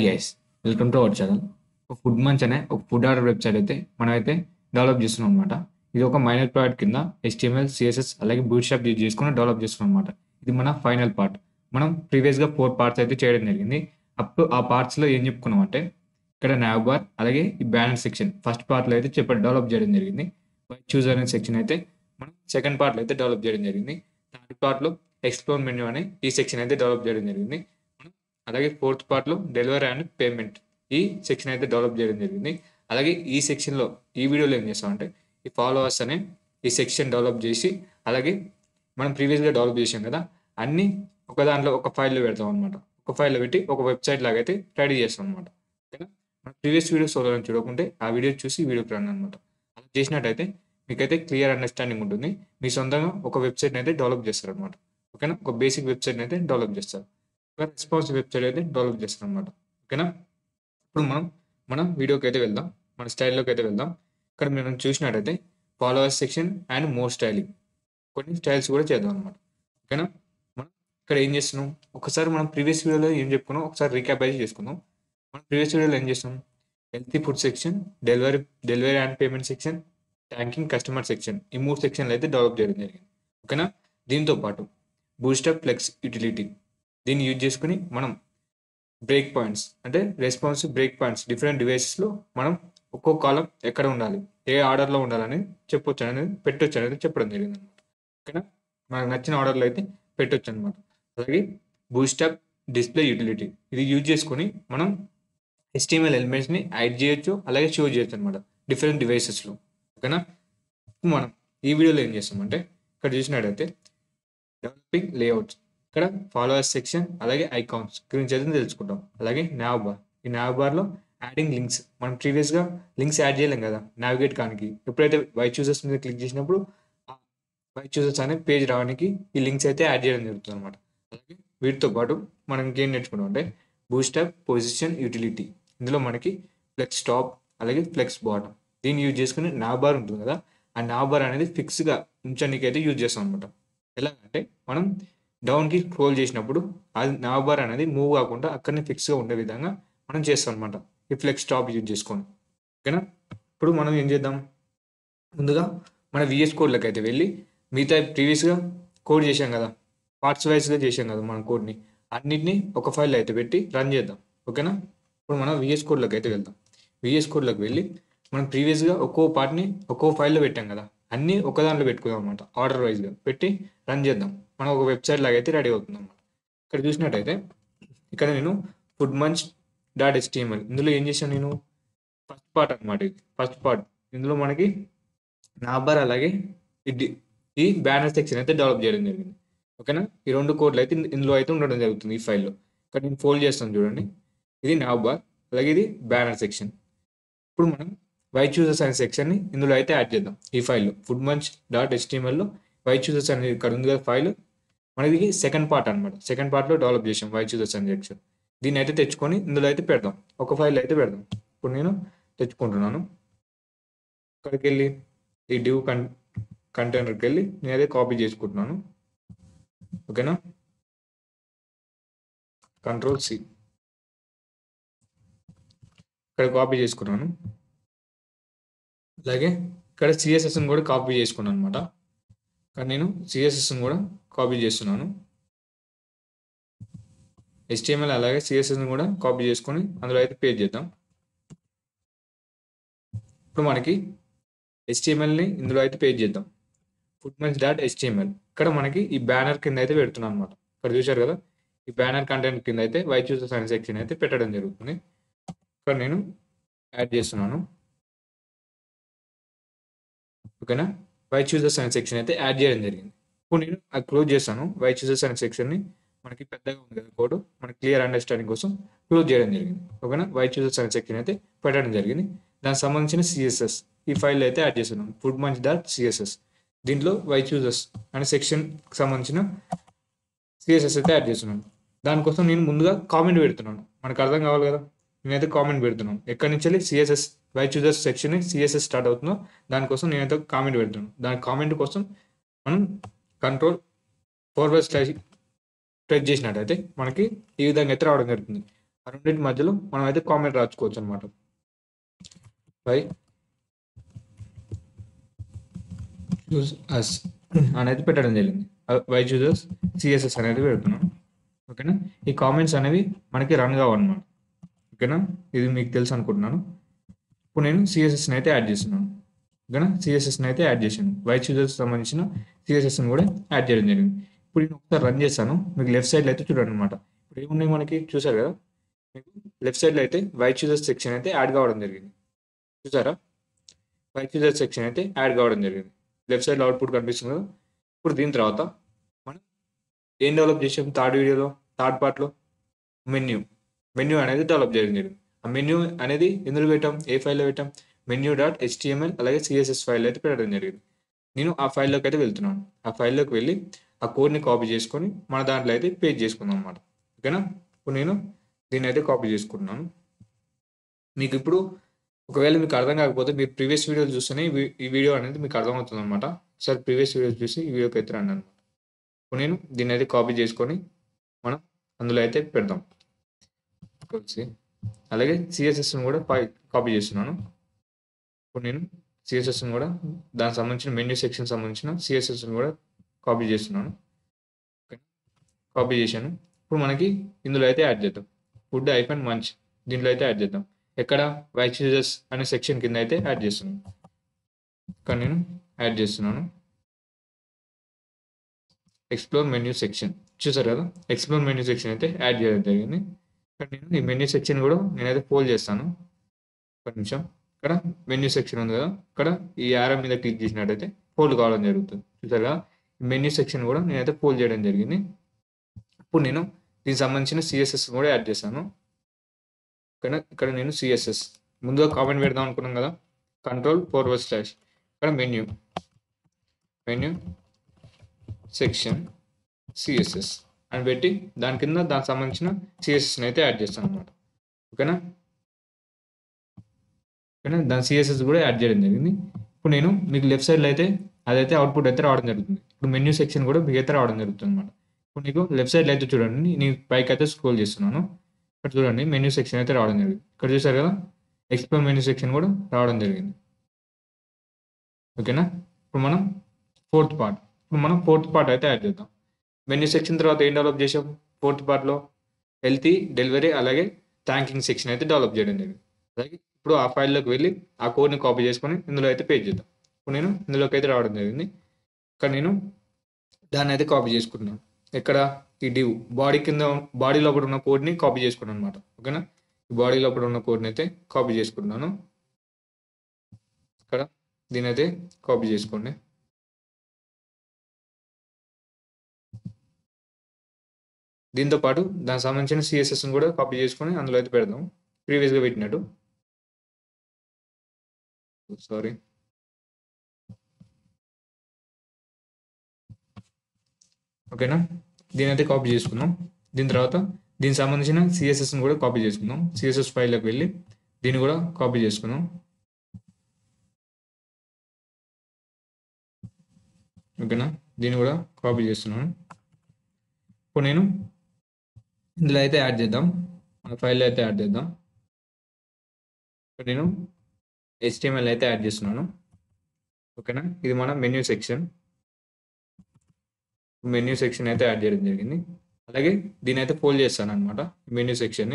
Guys, welcome to our channel. ఒక food మంచ్ అనే ఒక ఫుడ్ ఆర్డర్ వెబ్సైట్ అయితే మనమైతే డెవలప్ చేస్తున్నాం అనమాట. ఇది ఒక మైనర్ ప్రాజెక్ట్ కింద HTML, CSS అలాగే బూట్స్ట్రాప్ యూజ్ చేసుకుని డెవలప్ చేస్తున్నాం అనమాట. ఇది మన ఫైనల్ పార్ట్. మనం ప్రీవియస్గా 4 పార్ట్స్ అయితే చేయడం జరిగింది. అప్పుడు ఆ పార్ట్స్లో ఏం చెప్పుకున్నాం అంటే, ఇక్కడ nav బార్ అలాగే ఈ బ్యానర్ సెక్షన్ ఫస్ట్ పార్ట్లో అయితే డెవలప్ చేయడం జరిగింది. చూజ్ అనే సెక్షన్ అయితే మనం సెకండ్ పార్ట్లో అయితే డెవలప్ చేయడం జరిగింది. థర్డ్ పార్ట్లో ఎక్స్ప్లోర్ మెన్యూ అనే ఈ సెక్షన్ అయితే డెవలప్ చేయడం జరిగింది. అలాగే ఫోర్త్ పార్ట్లో డెలివరీ అండ్ పేమెంట్ ఈ సెక్షన్ అయితే డెవలప్ చేయడం జరిగింది. అలాగే ఈ సెక్షన్లో ఈ వీడియోలో ఏం చేస్తామంటే, ఈ ఫాలోవర్స్ అనే ఈ సెక్షన్ డెవలప్ చేసి, అలాగే మనం ప్రీవియస్గా డెవలప్ చేసాం కదా, అన్నీ ఒక దాంట్లో ఒక ఫైల్లో పెడతాం అనమాట. ఒక ఫైల్లో పెట్టి ఒక వెబ్సైట్ లాగా అయితే రెడీ చేస్తాం అనమాట. ఓకేనా? మన ప్రీవియస్ వీడియోస్ చూడకుంటే ఆ వీడియో చూసి వీడియోకి రండి అనమాట. అలా చేసినట్టయితే మీకైతే క్లియర్ అండర్స్టాండింగ్ ఉంటుంది. మీ సొంతంగా ఒక వెబ్సైట్ని అయితే డెవలప్ చేస్తారు అనమాట. ఓకేనా? ఒక బేసిక్ వెబ్సైట్ని అయితే డెవలప్ చేస్తారు. రెస్పాన్సివ్ వెబ్సైట్ అయితే డెవలప్ చేస్తాం అనమాట. ఓకేనా? ఇప్పుడు మనం వీడియోకి అయితే వెళ్దాం, మన స్టైల్లోకి అయితే వెళ్దాం. ఇక్కడ మనం చూసినట్టయితే followers section and more styling కొన్ని స్టైల్స్ కూడా చేద్దాం అనమాట. ఓకేనా? మనం ఇక్కడ ఏం చేస్తున్నాం, ఒకసారి మనం ప్రీవియస్ వీడియోలో ఏం చెప్పుకున్నాం ఒకసారి రీక్యాప్ అయితే చేసుకుందాం. మనం ప్రీవియస్ వీడియోలో ఏం చేస్తాం, healthy food section, delivery and payment section, tanking customer section, ఈ 3 సెక్షన్లు అయితే డెవలప్ చేయడం జరిగింది. ఓకేనా? దీంతో పాటు బూస్టప్ ఫ్లెక్స్ యూటిలిటీ దీన్ని యూజ్ చేసుకుని మనం బ్రేక్ పాయింట్స్ అంటే రెస్పాన్సివ్ బ్రేక్ పాయింట్స్ డిఫరెంట్ డివైసెస్లో మనం ఒక్కో కాలం ఎక్కడ ఉండాలి, ఏ ఆర్డర్లో ఉండాలని చెప్పొచ్చు అనేది పెట్టొచ్చు అనేది చెప్పడం జరిగింది అనమాట. ఓకేనా? మనకు నచ్చిన ఆర్డర్లో అయితే పెట్టొచ్చు అనమాట. అలాగే బూస్టప్ డిస్ప్లే యూటిలిటీ ఇది యూజ్ చేసుకొని మనం HTML ఎలిమెంట్స్ని యాడ్ చేయొచ్చు, అలాగే షో చేయొచ్చు అనమాట డిఫరెంట్ డివైసెస్లో. ఓకేనా? ఇప్పుడు మనం ఈ వీడియోలో ఏం చేస్తామంటే, ఇక్కడ చూసినట్టయితే డెవలపింగ్ లేఅవుట్స్, ఇక్కడ ఫాలోవర్స్ సెక్షన్ అలాగే ఐకాన్స్ గురించి అయితే తెలుసుకుంటాం. అలాగే nav బార్, ఈ nav బార్లో యాడింగ్ లింక్స్, మనం ప్రీవియస్గా లింక్స్ యాడ్ చేయలేం కదా నావిగేట్ కానికి. ఎప్పుడైతే వై చూసెస్ మీద క్లిక్ చేసినప్పుడు వై చూసెస్ అనే పేజ్ రావడానికి ఈ లింక్స్ అయితే యాడ్ చేయడం జరుగుతుంది అనమాట. అలాగే వీటితో పాటు మనం ఇంకేం నేర్చుకున్నాం అంటే బూస్టప్ పొజిషన్ యూటిలిటీ, ఇందులో మనకి ఫ్లెక్స్ టాప్ అలాగే ఫ్లెక్స్ బాటమ్ దీన్ని యూజ్ చేసుకుని nav బార్ ఉంటుంది కదా, ఆ nav బార్ అనేది ఫిక్స్గా ఉంచడానికి అయితే యూజ్ చేస్తాం అనమాట. ఎలాగంటే మనం డౌన్కి స్క్రోల్ చేసినప్పుడు అది nav బార్ అనేది మూవ్ కాకుండా అక్కడనే ఫిక్స్గా ఉండే విధంగా మనం చేస్తాం అనమాట ఈ ఫ్లెక్స్ టాప్ యూజ్ చేసుకొని. ఓకేనా? ఇప్పుడు మనం ఏం చేద్దాం, ముందుగా మన VS కోడ్లోకి అయితే వెళ్ళి మిగతా ప్రీవియస్గా కోడ్ చేసాం కదా, పార్ట్స్ వైజ్గా చేసాం కదా మన కోడ్ని, అన్నిటినీ ఒక ఫైల్ అయితే పెట్టి రన్ చేద్దాం. ఓకేనా? ఇప్పుడు మనం VS కోడ్లోకి అయితే వెళ్దాం. VS కోడ్లోకి వెళ్ళి మనం ప్రీవియస్గా ఒక్కో పార్ట్ని ఒక్కో ఫైల్లో పెట్టాం కదా, అన్నీ ఒక దాంట్లో పెట్టుకుందాం అనమాట. ఆర్డర్ వైజ్గా పెట్టి రన్ చేద్దాం. మనం ఒక వెబ్సైట్ లాగా అయితే రెడీ అవుతుంది అనమాట. ఇక్కడ చూసినట్టయితే ఇక్కడ నేను ఫుడ్ మంచ్ .html ఇందులో ఏం చేశాను, నేను ఫస్ట్ పార్ట్ అనమాట. ఇది ఫస్ట్ పార్ట్. ఇందులో మనకి nav బార్ అలాగే ఈ బ్యానర్ సెక్షన్ అయితే డెవలప్ చేయడం జరిగింది. ఓకేనా? ఈ 2 కోడ్లు అయితే ఇందులో అయితే ఉండడం జరుగుతుంది ఈ ఫైల్లో. ఇక్కడ నేను ఫోల్డ్ చేస్తాను చూడండి, ఇది nav బార్ అలాగే ఇది బ్యానర్ సెక్షన్. ఇప్పుడు మనం వై చూసెస్ అనే సెక్షన్ని ఇందులో అయితే యాడ్ చేద్దాం. ఈ ఫైల్లో ఫుడ్ మంచ్ .htmlలో వై చూసెస్ అనేది ఇక్కడ ఉంది కదా ఫైల్, మనది సెకండ్ పార్ట్ అనమాట. సెకండ్ పార్ట్లో డెవలప్ చేసాం వై చూసెస్ అనే సెక్షన్. దీన్ని అయితే తెచ్చుకొని ఇందులో అయితే పెడదాం, ఒక ఫైల్ అయితే పెడదాం. ఇప్పుడు నేను తెచ్చుకుంటున్నాను. ఇక్కడికి వెళ్ళి ఈ డివ్ కంటైనర్కి వెళ్ళి నేనైతే కాపీ చేసుకుంటున్నాను. ఓకేనా? Ctrl+C ఇక్కడ కాపీ చేసుకున్నాను. అలాగే ఇక్కడ CSSని కూడా కాపీ చేసుకున్నాను అనమాట. కానీ నేను CSSని కూడా కాపీ చేస్తున్నాను. HTML అలాగే CSSని కూడా కాపీ చేసుకొని అందులో అయితే పేస్ట్ చేద్దాం. ఇప్పుడు మనకి HTMLని ఇందులో అయితే పేస్ట్ చేద్దాం. ఫుడ్ మంచ్ .html ఇక్కడ మనకి ఈ బ్యానర్ కింద అయితే పెడుతున్నాను అనమాట. ఇక్కడ చూశారు కదా, ఈ బ్యానర్ కంటెంట్ కింద అయితే వై చూసెస్ అనే సెక్షన్ అయితే పెట్టడం జరుగుతుంది. ఇక్కడ నేను యాడ్ చేస్తున్నాను. ఓకేనా? వై చూసెస్ అనే సెక్షన్ అయితే యాడ్ చేయడం జరిగింది. ఇప్పుడు నేను అది క్లోజ్ చేస్తాను. వై చూసెస్ అనే సెక్షన్ని మనకి పెద్దగా ఉంది కదా కోడ్, మనకి క్లియర్ అండర్స్టాండింగ్ కోసం క్లోజ్ చేయడం జరిగింది. ఓకేనా? వై చూసెస్ అనే సెక్షన్ అయితే పెట్టడం జరిగింది. దానికి సంబంధించిన CSS ఈ ఫైల్ అయితే యాడ్ చేస్తున్నాను, ఫుడ్ మంచ్ .css. దీంట్లో వై చూసెస్ అనే సెక్షన్కి సంబంధించిన CSS అయితే యాడ్ చేస్తున్నాను. దానికోసం నేను ముందుగా కామెంట్ పెడుతున్నాను, మనకు అర్థం కావాలి కదా. నేనైతే కామెంట్ పెడుతున్నాను, ఎక్కడి నుంచి వెళ్ళి CSS వై చూసెస్ సెక్షన్ CSS స్టార్ట్ అవుతుందో దానికోసం నేనైతే కామెంట్ పెడుతున్నాను. దాని కామెంట్ కోసం మనం Ctrl/4 ప్రెస్ చేసినట్టయితే మనకి ఈ విధంగా అయితే రావడం జరుగుతుంది. ఆ రెండింటి మధ్యలో మనం అయితే కామెంట్ రాసుకోవచ్చు అనమాట. వై చూస్ అస్ అనేది పెట్టడం జరిగింది. వై చూసెస్ సిఎస్ఎస్ అనేది పెడుతున్నాను. ఓకేనా, ఈ కామెంట్స్ అనేవి మనకి రన్ కావన్నమాట. ఓకేనా, ఇది మీకు తెలుసు అనుకుంటున్నాను. ఇప్పుడు నేను సిఎస్ఎస్ని అయితే యాడ్ చేస్తున్నాను. ఓకేనా, సిఎస్ఎస్ని అయితే యాడ్ చేశాను. వై చూసెస్ సంబంధించిన సిఎస్ఎస్ని కూడా యాడ్ చేయడం జరిగింది. ఇప్పుడు నేను ఒకసారి రన్ చేస్తాను. మీకు లెఫ్ట్ సైడ్లో అయితే చూడండి అనమాట. ఇప్పుడు ఏమున్నాయి మనకి చూసారు కదా, మీకు లెఫ్ట్ సైడ్లో అయితే వై చూసెస్ సెక్షన్ అయితే యాడ్ కావడం జరిగింది. చూసారా, వై చూసెస్ సెక్షన్ అయితే యాడ్ కావడం జరిగింది. లెఫ్ట్ సైడ్లో అవుట్పుట్ కనిపిస్తుంది కదా. ఇప్పుడు దీని తర్వాత మనం ఏం డెవలప్ చేసాం థర్డ్ పార్ట్లో మెన్యూ అనేది డెవలప్ చేయడం జరిగింది. ఆ మెన్యూ అనేది ఎందులో పెట్టాం, ఏ ఫైల్లో పెట్టాం, menu.html అలాగే సిఎస్ఎస్ ఫైల్ అయితే పెట్టడం జరిగింది. నేను ఆ ఫైల్లోకి అయితే వెళ్తున్నాను. ఆ ఫైల్లోకి వెళ్ళి ఆ కోడ్ని కాపీ చేసుకొని మన దాంట్లో అయితే పేస్ట్ చేసుకుందాం అనమాట. ఓకేనా, ఇప్పుడు నేను దీన్ని అయితే కాపీ చేసుకుంటున్నాను. మీకు ఇప్పుడు ఒకవేళ మీకు అర్థం కాకపోతే మీరు ప్రీవియస్ వీడియోలు చూస్తేనే ఈ వీడియో అనేది మీకు అర్థమవుతుంది అనమాట. ఒకసారి ప్రీవియస్ వీడియోస్ చూసి ఈ వీడియోకి అయితే రండి అనమాట. ఇప్పుడు నేను దీన్ని అయితే కాపీ చేసుకొని మనం అందులో అయితే పెడదాం. అలాగే సిఎస్ఎస్ని కూడా కాపీ చేస్తున్నాను. ఇప్పుడు నేను సిఎస్ఎస్ని కూడా దానికి సంబంధించిన మెన్యూ సెక్షన్ సంబంధించిన సిఎస్ఎస్ని కూడా కాపీ చేస్తున్నాను. కాపీ చేశాను. ఇప్పుడు మనకి ఇందులో అయితే యాడ్ చేద్దాం. ఫుడ్ అయిపోయిన మంచి దీంట్లో అయితే యాడ్ చేద్దాం. ఎక్కడ వై చూసెస్ అనే సెక్షన్ కింద అయితే యాడ్ చేస్తున్నాను. ఇక్కడ నేను యాడ్ చేస్తున్నాను. ఎక్స్ప్లోర్ మెన్యూ సెక్షన్ చూసారు కదా, ఎక్స్ప్లోర్ మెన్యూ సెక్షన్ అయితే యాడ్ చేయడం జరిగింది. ఇక్కడ నేను ఈ మెన్యూ సెక్షన్ కూడా నేనైతే ఫోల్డ్ చేస్తాను. ఒక నిమిషం, ఇక్కడ మెన్యూ సెక్షన్ ఉంది కదా, ఇక్కడ ఈ యారో మీద క్లిక్ చేసినట్టయితే ఫోల్డ్ కావడం జరుగుతుంది. చూసారు కదా, ఈ మెన్యూ సెక్షన్ కూడా నేనైతే ఫోల్డ్ చేయడం జరిగింది. ఇప్పుడు నేను దీనికి సంబంధించిన సిఎస్ఎస్ కూడా యాడ్ చేశాను. ఇక్కడ నేను సిఎస్ఎస్ ముందుగా కామెంట్ పెడదాం అనుకున్నాం కదా, Ctrl//. ఇక్కడ మెన్యూ సెక్షన్ సిఎస్ఎస్ అని పెట్టి దాని కింద దానికి సంబంధించిన సిఎస్ఎస్ని అయితే యాడ్ చేస్తాను అనమాట. ఓకేనా, దాని సిఎస్ఎస్ కూడా యాడ్ చేయడం జరిగింది. ఇప్పుడు నేను మీకు లెఫ్ట్ సైడ్లో అయితే అదైతే అవుట్పుట్ అయితే రావడం జరుగుతుంది. ఇప్పుడు మెన్యూ సెక్షన్ కూడా మీకు అయితే రావడం జరుగుతుంది అనమాట. ఇప్పుడు నీకు లెఫ్ట్ సైడ్లో అయితే చూడండి, నేను పైకి అయితే స్క్రోల్ చేస్తున్నాను. ఇక్కడ చూడండి మెన్యూ సెక్షన్ అయితే రావడం జరిగింది. ఇక్కడ చూసారు కదా, ఎక్స్ప్లోర్ మెన్యూ సెక్షన్ కూడా రావడం జరిగింది. ఓకేనా, ఇప్పుడు మనం ఫోర్త్ పార్ట్ అయితే యాడ్ చేద్దాం. మెన్యూ సెక్షన్ తర్వాత ఏం డెవలప్ చేసాం, ఫోర్త్ పార్ట్లో హెల్తీ డెలివరీ అలాగే థ్యాంకింగ్ సెక్షన్ అయితే డెవలప్ చేయడం జరిగింది. అలాగే ఇప్పుడు ఆ ఫైల్లోకి వెళ్ళి ఆ కోడ్ని కాపీ చేసుకొని ఇందులో అయితే పేస్ట్ చేద్దాం. ఇప్పుడు నేను ఇందులోకి అయితే రావడం జరిగింది. ఇక్కడ నేను దాన్ని అయితే కాపీ చేసుకుంటున్నాను. ఎక్కడ ఈ డివ్ బాడీ లోపల ఉన్న కోడ్ని కాపీ చేసుకున్నాను అనమాట. ఓకేనా, ఈ బాడీ లోపల ఉన్న కోడ్ని అయితే కాపీ చేసుకుంటున్నాను. ఇక్కడ దీని అయితే కాపీ చేసుకోండి. దీంతో పాటు దానికి సంబంధించిన సిఎస్ఎస్ని కూడా కాపీ చేసుకొని అందులో అయితే పెడదాం, ప్రీవియస్గా పెట్టినట్టు. సారీ, ఓకేనా, దీని అయితే కాపీ చేసుకుందాం. దీని తర్వాత దీనికి సంబంధించిన సిఎస్ఎస్ని కూడా కాపీ చేసుకుందాం. సిఎస్ఎస్ ఫైల్లోకి వెళ్ళి దీన్ని కూడా కాపీ చేసుకుందాం. ఓకేనా, దీన్ని కూడా కాపీ చేస్తున్నాను. ఇప్పుడు నేను ఇందులో అయితే యాడ్ చేద్దాం, మన ఫైల్లో అయితే యాడ్ చేద్దాం. నేను HTML అయితే యాడ్ చేస్తున్నాను. ఓకేనా, ఇది మన మెన్యూ సెక్షన్ అయితే యాడ్ చేయడం జరిగింది. అలాగే దీని అయితే ఫోల్డ్ చేస్తాను అనమాట. మెన్యూ సెక్షన్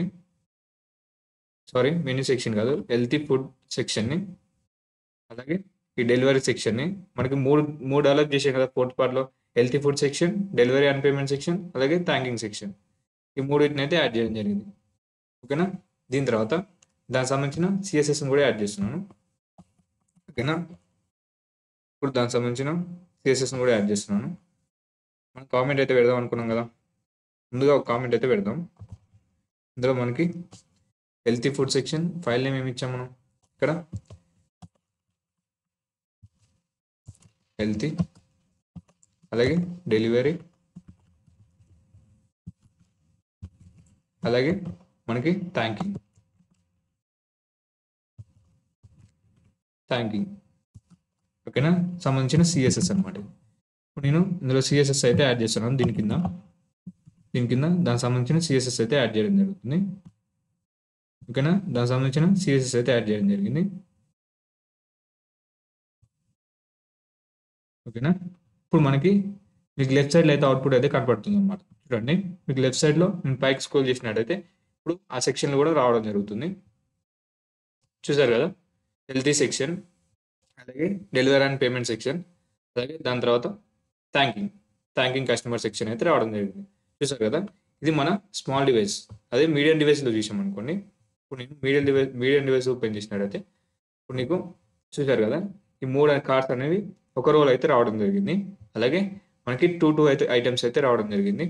కాదు, హెల్తీ ఫుడ్ సెక్షన్ని, అలాగే ఈ డెలివరీ సెక్షన్ని మనకి మూడు డెవలప్ చేసాం కదా ఫోర్త్ పార్ట్లో, healthy food section, delivery and payment section, అలాగే థ్యాంకింగ్ సెక్షన్. ఈ మూడింటిని అయితే యాడ్ చేయడం జరిగింది. ఓకేనా, దీని తర్వాత దానికి సంబంధించిన సిఎస్ఎస్ని కూడా యాడ్ చేస్తున్నాను. ఓకేనా, ఇప్పుడు దానికి సంబంధించిన సిఎస్ఎస్ని కూడా యాడ్ చేస్తున్నాను. మనం కామెంట్ అయితే పెడదాం అనుకున్నాం కదా, ముందుగా ఒక కామెంట్ అయితే పెడదాం. ఇందులో మనకి healthy food section file name ఏమి ఇచ్చాం మనం, ఇక్కడ హెల్తీ, అలాగే డెలివరీ, అలాగే మనకి థ్యాంకింగ్. ఓకేనా, సంబంధించిన సిఎస్ఎస్ అనమాట. ఇప్పుడు నేను ఇందులో సిఎస్ఎస్ అయితే యాడ్ చేస్తున్నాను. దీని కింద దానికి సంబంధించిన సిఎస్ఎస్ అయితే యాడ్ చేయడం జరుగుతుంది. ఓకేనా, దానికి సంబంధించిన సిఎస్ఎస్ అయితే యాడ్ చేయడం జరిగింది. ఓకేనా, ఇప్పుడు మనకి మీకు లెఫ్ట్ సైడ్లో అయితే అవుట్పుట్ అయితే కనపడుతుంది అనమాట. చూడండి, మీకు లెఫ్ట్ సైడ్లో నేను పైకి స్క్రోల్ చేసినట్టయితే ఇప్పుడు ఆ సెక్షన్లో కూడా రావడం జరుగుతుంది. చూసారు కదా, హెల్తీ సెక్షన్, అలాగే డెలివరీ అండ్ పేమెంట్ సెక్షన్, అలాగే దాని తర్వాత థ్యాంకింగ్ కస్టమర్ సెక్షన్ అయితే రావడం జరిగింది. చూసారు కదా, ఇది మన స్మాల్ డివైస్. అదే మీడియం డివైస్లో చూసాం అనుకోండి. ఇప్పుడు నేను మీడియం డివైస్ ఓపెన్ చేసినట్టయితే ఇప్పుడు నీకు చూసారు కదా, ఈ 3 కార్డ్స్ అనేవి ఒక రోల్ అయితే రావడం జరిగింది. అలాగే మనకి టూ అయితే ఐటమ్స్ అయితే రావడం జరిగింది.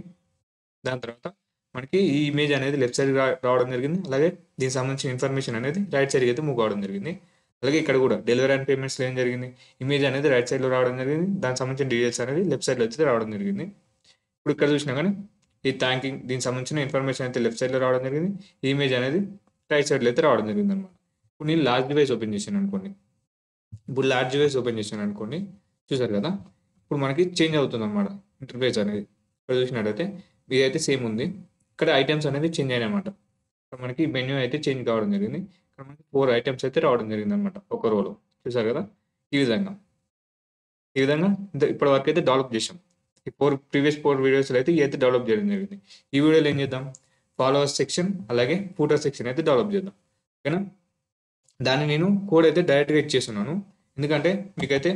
దాని తర్వాత మనకి ఈ ఇమేజ్ అనేది లెఫ్ట్ సైడ్ రావడం జరిగింది. అలాగే దీనికి సంబంధించిన ఇన్ఫర్మేషన్ అనేది రైట్ సైడ్కి అయితే మూవ్ అవడం జరిగింది. అలాగే ఇక్కడ కూడా డెలివరీ అండ్ పేమెంట్స్లో ఏం జరిగింది, ఇమేజ్ అనేది రైట్ సైడ్లో రావడం జరిగింది. దానికి సంబంధించిన డీటెయిల్స్ అనేది లెఫ్ట్ సైడ్లో అయితే రావడం జరిగింది. ఇప్పుడు ఇక్కడ చూసినా కానీ ఈ దీనికి సంబంధించిన ఇన్ఫర్మేషన్ అయితే లెఫ్ట్ సైడ్లో రావడం జరిగింది. ఈ ఇమేజ్ అనేది రైట్ సైడ్లో అయితే రావడం జరిగింది అనమాట. ఇప్పుడు నేను లార్జ్ డివైస్ ఓపెన్ చేశాను అనుకోండి. చూసారు కదా, ఇప్పుడు మనకి చేంజ్ అవుతుంది అనమాట ఇంటర్ఫేస్ అనేది. ఇక్కడ చూసినట్టయితే ఇదైతే సేమ్ ఉంది. ఇక్కడ ఐటమ్స్ అనేది చేంజ్ అయినాయి అనమాట. ఇక్కడ మనకి మెన్యూ అయితే చేంజ్ కావడం జరిగింది. ఇక్కడ మనకి 4 ఐటమ్స్ అయితే రావడం జరిగింది అనమాట ఒక రోలో. చూసారు కదా, ఈ విధంగా ఇప్పటి వరకు అయితే డెవలప్ చేసాం. ఈ ప్రీవియస్ 4 వీడియోస్లో అయితే ఇవి అయితే డెవలప్ చేయడం జరిగింది. ఈ వీడియోలో ఏం చేద్దాం, ఫాలోవర్స్ సెక్షన్ అలాగే ఫూటర్ సెక్షన్ అయితే డెవలప్ చేద్దాం. ఓకేనా, దాన్ని నేను కోడ్ అయితే డైరెక్ట్గా ఇచ్చేస్తున్నాను. ఎందుకంటే మీకైతే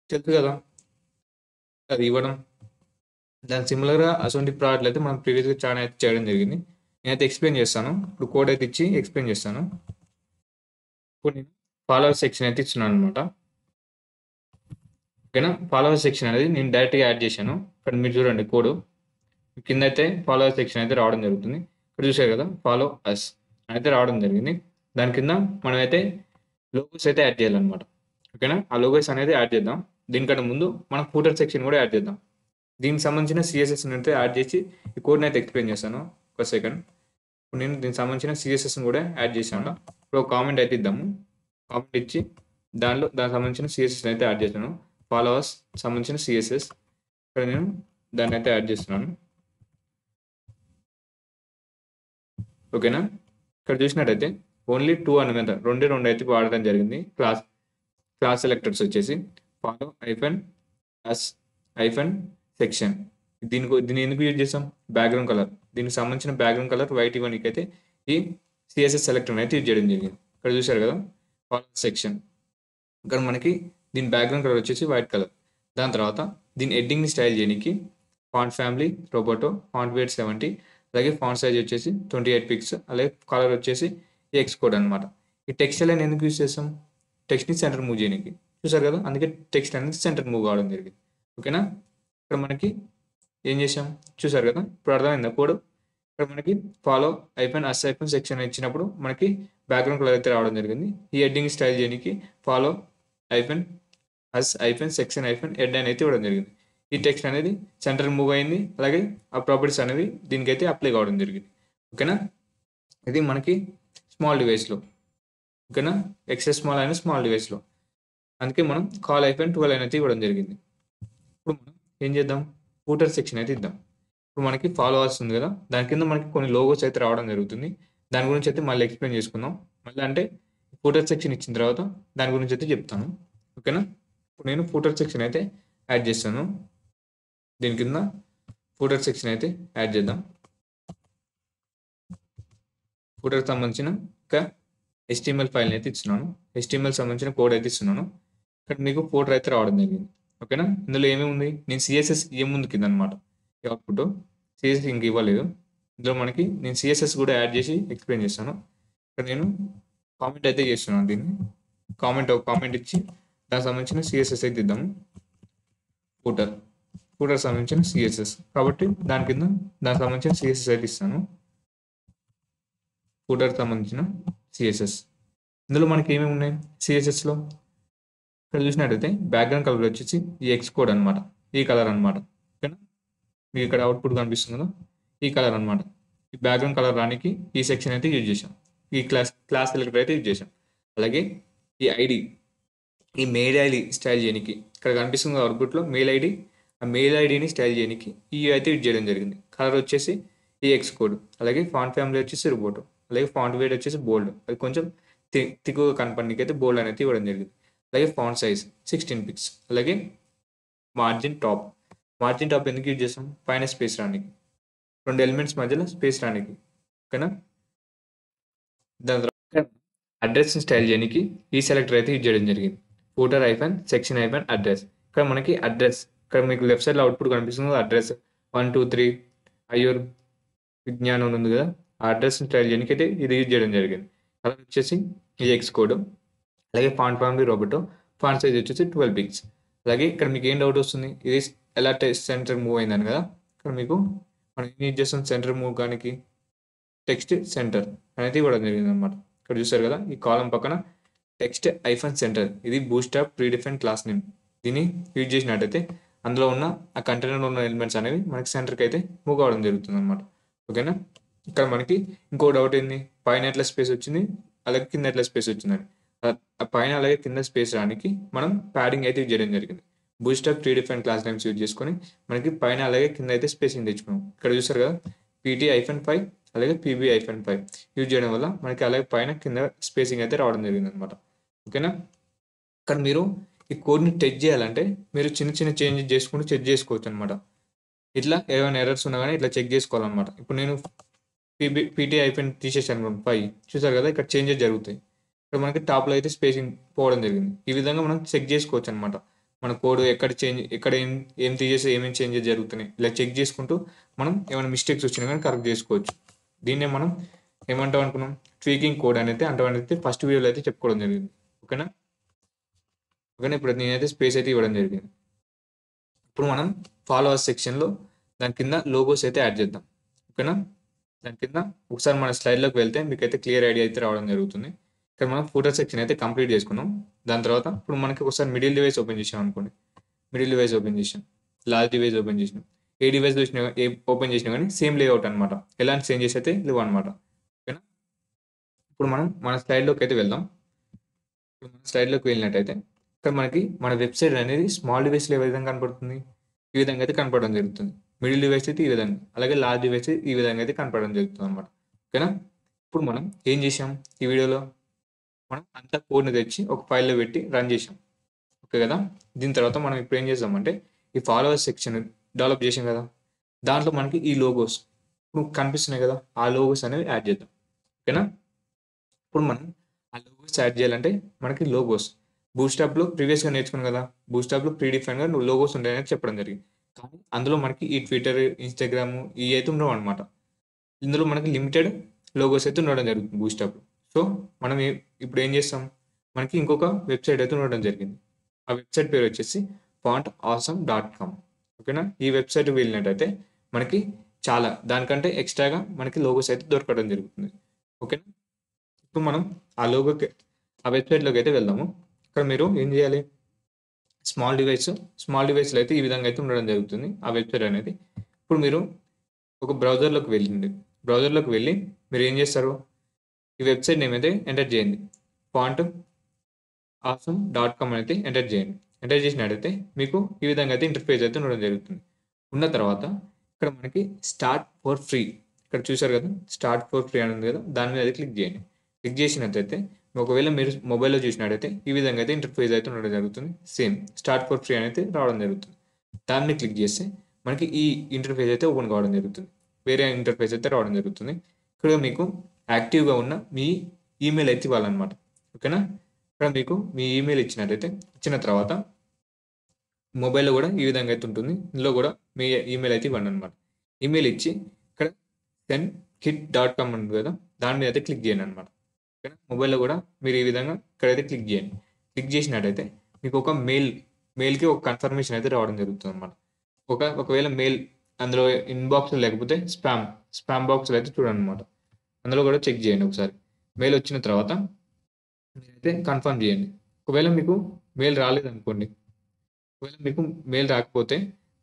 తెలుసు కదా అది ఇవ్వడం. దాని సిమిలర్గా అటువంటి ప్రోడక్ట్లు అయితే మనం ప్రీవియస్గా చాలా అయితే చేయడం జరిగింది. నేనైతే ఎక్స్ప్లెయిన్ చేస్తాను. ఇప్పుడు కోడ్ అయితే ఇచ్చి ఎక్స్ప్లెయిన్ చేస్తాను. ఇప్పుడు నేను ఫాలోవర్ సెక్షన్ అయితే ఇస్తున్నాను అనమాట. ఓకేనా, ఫాలోవర్ సెక్షన్ అనేది నేను డైరెక్ట్గా యాడ్ చేశాను. ఇక్కడ మీరు చూడండి, కోడ్ కింద అయితే ఫాలోవర్ సెక్షన్ అయితే రావడం జరుగుతుంది. ఇక్కడ చూసారు కదా, ఫాలో అస్ అయితే రావడం జరిగింది. దాని కింద మనమైతే లోగోస్ అయితే యాడ్ చేయాలన్నమాట. ఓకేనా, ఆ లోగోస్ అనేది యాడ్ చేద్దాం. దీనికంటే ముందు మనం ఫూటర్ సెక్షన్ కూడా యాడ్ చేద్దాం. దీనికి సంబంధించిన సిఎస్ఎస్ అయితే యాడ్ చేసి ఈ కోడ్ని అయితే ఎక్స్ప్లెయిన్ చేస్తాను. ఒక సెకండ్. ఇప్పుడు నేను దీనికి సంబంధించిన సిఎస్ఎస్ని కూడా యాడ్ చేశాను. ఇప్పుడు ఒక కామెంట్ అయితే ఇద్దాము. కామెంట్ ఇచ్చి దానికి సంబంధించిన సిఎస్ఎస్ అయితే యాడ్ చేశాను. ఫాలోవర్స్ సంబంధించిన సిఎస్ఎస్ ఇక్కడ నేను దాన్ని అయితే యాడ్ చేస్తున్నాను. ఓకేనా, ఇక్కడ చూసినట్టయితే ఓన్లీ 2 అనమాట, రెండు అయితే వాడడం జరిగింది. క్లాస్ సెలెక్టర్స్ వచ్చేసి ఫాలో -s సెక్షన్. దీన్ని ఎందుకు యూజ్ చేసాం, బ్యాక్గ్రౌండ్ కలర్. దీనికి సంబంధించిన బ్యాక్గ్రౌండ్ కలర్ వైట్ ఇవ్వడానికి అయితే ఈ సిఎస్ఎస్ సెలెక్టర్ అయితే యూజ్ చేయడం జరిగింది. ఇక్కడ చూసారు కదా, ఫాలో సెక్షన్. ఇక్కడ మనకి దీని బ్యాక్గ్రౌండ్ కలర్ వచ్చేసి వైట్ కలర్. దాని తర్వాత దీని హెడ్డింగ్ని స్టైల్ చేయడానికి ఫాంట్ ఫ్యామిలీ రోబోటో, ఫాంట్ వెయిట్ 70, అలాగే ఫాంట్ సైజ్ వచ్చేసి 28 పిక్స్, అలాగే కలర్ వచ్చేసి ఎక్స్ కోడ్ అనమాట. ఈ టెక్స్ట్ లైన్ ఎందుకు యూజ్ చేస్తాం, టెక్స్ట్ని సెంటర్ మూవ్ చేయడానికి. చూసారు కదా, అందుకే టెక్స్ట్ అనేది సెంటర్ మూవ్ కావడం జరిగింది. ఓకేనా, ఇక్కడ మనకి ఏం చేసాం చూసారు కదా, ఇప్పుడు అర్థమైందా కోడ్. ఇక్కడ మనకి ఫాలో -s సెక్షన్ ఇచ్చినప్పుడు మనకి బ్యాక్గ్రౌండ్ కలర్ అయితే రావడం జరిగింది. ఈ హెడ్డింగ్ స్టైల్ చేయడానికి ఫాలో -s సెక్షన్ హెడ్ అని అయితే ఇవ్వడం జరిగింది. ఈ టెక్స్ట్ అనేది సెంటర్ మూవ్ అయింది. అలాగే ఆ ప్రాపర్టీస్ అనేవి దీనికైతే అప్లై కావడం జరిగింది. ఓకేనా, ఇది మనకి స్మాల్ డివైస్లో. ఓకేనా, ఎక్సెస్ స్మాల్ అయిన స్మాల్ డివైస్లో. అందుకే మనం కాల్ -12 అయితే ఇవ్వడం జరిగింది. ఇప్పుడు మనం ఏం చేద్దాం, ఫూటర్ సెక్షన్ అయితే ఇద్దాం. ఇప్పుడు మనకి ఫాలోవర్స్ ఉంది కదా, దాని కింద మనకి కొన్ని లోగోస్ అయితే రావడం జరుగుతుంది. దాని గురించి అయితే మళ్ళీ ఎక్స్ప్లెయిన్ చేసుకుందాం. మళ్ళీ అంటే ఫూటర్ సెక్షన్ ఇచ్చిన తర్వాత దాని గురించి అయితే చెప్తాను. ఓకేనా, ఇప్పుడు నేను ఫూటర్ సెక్షన్ అయితే యాడ్ చేస్తాను. దీని కింద ఫూటర్ సెక్షన్ అయితే యాడ్ చేద్దాం. ఫూటర్కి సంబంధించిన ఒక HTML ఫైల్ని అయితే ఇస్తున్నాను. HTML సంబంధించిన కోడ్ అయితే ఇస్తున్నాను. ఇక్కడ మీకు ఫోటో అయితే రావడం జరిగింది. ఓకేనా, ఇందులో ఏమేమి ఉంది, నేను సిఎస్ఎస్ ముందు కింద అనమాట ఈ అవుట్పుట్. సిఎస్ఎస్ ఇంక ఇవ్వలేదు. ఇందులో మనకి నేను సిఎస్ఎస్ కూడా యాడ్ చేసి ఎక్స్ప్లెయిన్ చేస్తాను. ఇక్కడ నేను కామెంట్ అయితే చేస్తున్నాను. దీన్ని ఒక కామెంట్ ఇచ్చి దానికి సంబంధించిన సిఎస్ఎస్ అయితే ఇద్దాము. ఫూటర్ సంబంధించిన సిఎస్ఎస్ కాబట్టి దానికి సంబంధించిన సిఎస్ఎస్ అయితే ఇస్తాను. ఫూటర్ సంబంధించిన సిఎస్ఎస్. ఇందులో మనకి ఏమేమి ఉన్నాయి సిఎస్ఎస్లో, ఇక్కడ చూసినట్టయితే బ్యాక్గ్రౌండ్ కలర్ వచ్చేసి ఈ ఎక్స్ కోడ్ అనమాట, ఈ కలర్ అనమాట. ఓకేనా, మీకు ఇక్కడ అవుట్పుట్ కనిపిస్తుంది కదా, ఈ కలర్ అనమాట. ఈ బ్యాక్గ్రౌండ్ కలర్ రానికి ఈ సెక్షన్ అయితే యూజ్ చేసాం. ఈ క్లాస్ సెలెక్టర్ అయితే యూజ్ చేసాం. అలాగే ఈ ఐడి, ఈ మెయిల్ ఐడి స్టైల్ చేయడానికి ఇక్కడ కనిపిస్తుంది అవుట్పుట్లో మెయిల్ ఐడి. ఆ మెయిల్ ఐడిని స్టైల్ చేయడానికి ఈ అయితే యూజ్ చేయడం జరిగింది. కలర్ వచ్చేసి ఈ ఎక్స్ కోడ్, అలాగే ఫాంట్ ఫ్యామిలీ వచ్చేసి రోబోటో, అలాగే ఫాంట్ వెయిట్ వచ్చేసి బోల్డ్, అది కొంచెం తిక్కుగా కనపడడానికి అయితే బోల్డ్ అనేది ఇవ్వడం జరిగింది. అలాగే ఫాంట్ సైజ్ 16 పిక్స్. అలాగే మార్జిన్ టాప్ ఎందుకు యూజ్ చేస్తాం? పైన స్పేస్ రానికి, 2 ఎలిమెంట్స్ మధ్యలో స్పేస్ రానికి, ఓకేనా. దాని తర్వాత అడ్రస్ని స్టైల్ చేయడానికి ఈ సెలెక్టర్ అయితే యూజ్ చేయడం జరిగింది. Footer hyphen section hyphen address. ఇక్కడ మనకి అడ్రస్, ఇక్కడ మీకు లెఫ్ట్ సైడ్లో అవుట్పుట్ కనిపిస్తుంది అడ్రస్ 1 2 3 అయ్యూర్ విజ్ఞానం ఉంది కదా, ఆ అడ్రస్ని స్టైల్ చేయడానికి అయితే ఇది యూజ్ చేయడం జరిగింది. కలర్ వచ్చేసి EX కోడ్, అలాగే ఫాంట్ ఫ్యామిలీ రోబోటో, ఫాంట్ సైజ్ వచ్చేసి 12 పిక్స్. అలాగే ఇక్కడ మీకు ఏం డౌట్ వస్తుంది, ఇది ఎలా సెంటర్ మూవ్ అయిందని కదా. ఇక్కడ మీకు మనం ఏం యూజ్ చేస్తాం సెంటర్ మూవ్ కానీ, టెక్స్ట్ సెంటర్ అనేది ఇవ్వడం జరిగింది అనమాట. ఇక్కడ చూసారు కదా, ఈ కాలం పక్కన టెక్స్ట్ ఐఫన్ సెంటర్, ఇది బూస్ట్అప్ ప్రీడిఫైన్ క్లాస్ నేమ్. దీన్ని యూజ్ చేసినట్టయితే అందులో ఉన్న ఆ కంటైనర్లో ఉన్న ఎలిమెంట్స్ అనేవి మనకి సెంటర్కి అయితే మూవ్ అవ్వడం జరుగుతుంది అనమాట, ఓకేనా. ఇక్కడ మనకి ఇంకో డౌట్ ఏంది, పైన ఎట్లా స్పేస్ వచ్చింది, అలాగే కింద ఎట్లా స్పేస్ వచ్చిందని. ఆ పైన అలాగే కింద స్పేస్ రానికి మనం ప్యాడింగ్ అయితే యూజ్ చేయడం జరిగింది. బూస్ట్అప్ ప్రీడిఫైన్ క్లాస్ నేమ్స్ యూజ్ చేసుకొని మనకి పైన అలాగే కింద అయితే స్పేసింగ్ తెచ్చుకున్నాం. ఇక్కడ చూసారు కదా, PT-5 అలాగే PB-5 యూజ్ చేయడం వల్ల మనకి అలాగే పైన కింద స్పేసింగ్ అయితే రావడం జరిగింది అనమాట, ఓకేనా. ఇక్కడ మీరు ఈ కోడ్ని టెస్ట్ చేయాలంటే మీరు చిన్న చిన్న చేంజెస్ చేసుకుంటూ చెక్ చేసుకోవచ్చు అనమాట. ఇట్లా ఏమైనా ఎర్రర్స్ ఉన్నా కానీ ఇట్లా చెక్ చేసుకోవాలన్నమాట. ఇప్పుడు నేను PT-5 తీసేసాను 5, చూసారు కదా ఇక్కడ చేంజెస్ జరుగుతాయి. ఇక్కడ మనకి టాప్లో అయితే స్పేసింగ్ పోవడం జరిగింది. ఈ విధంగా మనం చెక్ చేసుకోవచ్చు అనమాట. మన కోడ్ ఎక్కడ ఏం తీసేసి ఏమేమి చేంజెస్ జరుగుతున్నాయి ఇలా చెక్ చేసుకుంటూ మనం ఏమైనా మిస్టేక్స్ వచ్చినా కానీ కరెక్ట్ చేసుకోవచ్చు. దీన్నే మనం ఏమంటాం అనుకున్నాం, ట్వీకింగ్ కోడ్ అనేది అంటే ఫస్ట్ వీడియోలో అయితే చెప్పుకోవడం జరిగింది, ఓకేనా. ఓకేనా, ఇప్పుడు నేనైతే స్పేస్ అయితే ఇవ్వడం జరిగింది. ఇప్పుడు మనం ఫాలోవర్స్ సెక్షన్లో దాని కింద లోగోస్ అయితే యాడ్ చేద్దాం, ఓకేనా. దాని కింద ఒకసారి మన స్లైడ్లోకి వెళ్తే మీకైతే క్లియర్ ఐడియా అయితే రావడం జరుగుతుంది. ఇక్కడ మనం ఫూటర్ సెక్షన్ అయితే కంప్లీట్ చేసుకున్నాం. దాని తర్వాత ఇప్పుడు మనకి ఒకసారి మిడిల్ డివైస్ ఓపెన్ చేసాం అనుకోండి, మిడిల్ డివైస్ ఓపెన్ చేసాం, లాస్ట్ డివైస్ ఓపెన్ చేసినాం, ఏ డివైస్ చూసినా ఓపెన్ చేసినా కానీ సేమ్ లేఅవుట్ అనమాట, ఎలాంటి చేంజెస్ అయితే లేవు అనమాట, ఓకేనా. ఇప్పుడు మనం మన స్లైడ్లోకి అయితే వెళ్దాం. ఇప్పుడు మన స్లైడ్లోకి వెళ్ళినట్టయితే ఇక్కడ మనకి మన వెబ్సైట్ అనేది స్మాల్ డివైస్లో ఏ విధంగా కనపడుతుంది, ఈ విధంగా అయితే కనపడడం జరుగుతుంది. మిడిల్ డివైస్ అయితే ఈ విధంగా, అలాగే లార్జ్ డివైస్ ఈ విధంగా అయితే కనపడడం జరుగుతుంది అనమాట, ఓకేనా. ఇప్పుడు మనం ఏం చేసాం, ఈ వీడియోలో మనం అంతా కోడ్ని తెచ్చి ఒక ఫైల్లో పెట్టి రన్ చేసాం, ఓకే కదా. దీని తర్వాత మనం ఇప్పుడు ఏం చేద్దామంటే ఈ ఫాలోవర్స్ సెక్షన్ డెవలప్ చేసాం కదా, దాంట్లో మనకి ఈ లోగోస్ ఇప్పుడు కనిపిస్తున్నాయి కదా, ఆ లోగోస్ అనేవి యాడ్ చేద్దాం, ఓకేనా. ఇప్పుడు మనం ఆ లోగోస్ యాడ్ చేయాలంటే మనకి లోగోస్ బూస్టాప్లో ప్రీవియస్గా నేర్చుకున్నాం కదా, బూస్టాప్లో ప్రీడిఫైన్గా లోగోస్ ఉంటాయని చెప్పడం జరిగింది. కానీ అందులో మనకి ఈ ట్విట్టర్, ఇన్స్టాగ్రామ్ ఇవి అయితే ఉండవు అనమాట. ఇందులో మనకి లిమిటెడ్ లోగోస్ అయితే ఉండడం జరుగుతుంది బూస్టాప్లో. సో మనం ఇప్పుడు ఏం చేస్తాం, మనకి ఇంకొక వెబ్సైట్ అయితే ఉండడం జరిగింది. ఆ వెబ్సైట్ పేరు వచ్చేసి fontawesome.com, ఓకేనా. ఈ వెబ్సైట్ వెళ్ళినట్టయితే మనకి చాలా దానికంటే ఎక్స్ట్రాగా మనకి లోగోస్ అయితే దొరకడం జరుగుతుంది, ఓకేనా. ఇప్పుడు మనం ఆ వెబ్సైట్లోకి అయితే వెళ్దాము. ఇక్కడ మీరు ఏం చేయాలి, స్మాల్ డివైస్లో అయితే ఈ విధంగా అయితే ఉండడం జరుగుతుంది ఆ వెబ్సైట్ అనేది. ఇప్పుడు మీరు ఒక బ్రౌజర్లోకి వెళ్ళి మీరు ఏం చేస్తారు, ఈ వెబ్సైట్ నేమ్ అయితే ఎంటర్ చేయండి, fontawesome.com అయితే ఎంటర్ చేయండి. ఎంటర్ చేసినట్టయితే మీకు ఈ విధంగా అయితే ఇంటర్ఫేస్ అయితే ఉండడం జరుగుతుంది. ఉన్న తర్వాత ఇక్కడ మనకి స్టార్ట్ ఫర్ ఫ్రీ, ఇక్కడ చూసారు కదా స్టార్ట్ ఫర్ ఫ్రీ అని ఉంది కదా, దాని మీద అయితే క్లిక్ చేయండి. క్లిక్ చేసినట్టయితే ఒకవేళ మీరు మొబైల్లో చూసినట్టయితే ఈ విధంగా అయితే ఇంటర్ఫేస్ అయితే ఉండడం జరుగుతుంది. సేమ్ స్టార్ట్ ఫర్ ఫ్రీ అయితే రావడం జరుగుతుంది. దాన్ని క్లిక్ చేస్తే మనకి ఈ ఇంటర్ఫేస్ అయితే ఓపెన్ కావడం జరుగుతుంది, వేరే ఇంటర్ఫేస్ అయితే రావడం జరుగుతుంది. ఇక్కడ మీకు యాక్టివ్గా ఉన్న మీ ఈమెయిల్ అయితే ఇవ్వాలన్నమాట, ఓకేనా. ఇక్కడ మీకు మీ ఈమెయిల్ ఇచ్చిన తర్వాత మొబైల్లో కూడా ఈ విధంగా అయితే ఉంటుంది, ఇందులో కూడా మీ ఈమెయిల్ అయితే ఇవ్వండి అనమాట. ఈమెయిల్ ఇచ్చి ఇక్కడ sendkit.com ఉంది కదా, దాని మీద అయితే క్లిక్ చేయండి అనమాట, ఓకేనా. మొబైల్లో కూడా మీరు ఈ విధంగా ఇక్కడైతే క్లిక్ చేయండి. క్లిక్ చేసినట్టయితే మీకు ఒక మెయిల్కి ఒక కన్ఫర్మేషన్ అయితే రావడం జరుగుతుంది అనమాట. ఒకవేళ మెయిల్ అందులో ఇన్బాక్స్ లేకపోతే స్పామ్ బాక్స్లో అయితే చూడండి అనమాట, అందులో కూడా చెక్ చేయండి ఒకసారి. మెయిల్ వచ్చిన తర్వాత మీరైతే కన్ఫర్మ్ చేయండి. ఒకవేళ మీకు మెయిల్ రాలేదనుకోండి, ఒకవేళ మీకు మెయిల్ రాకపోతే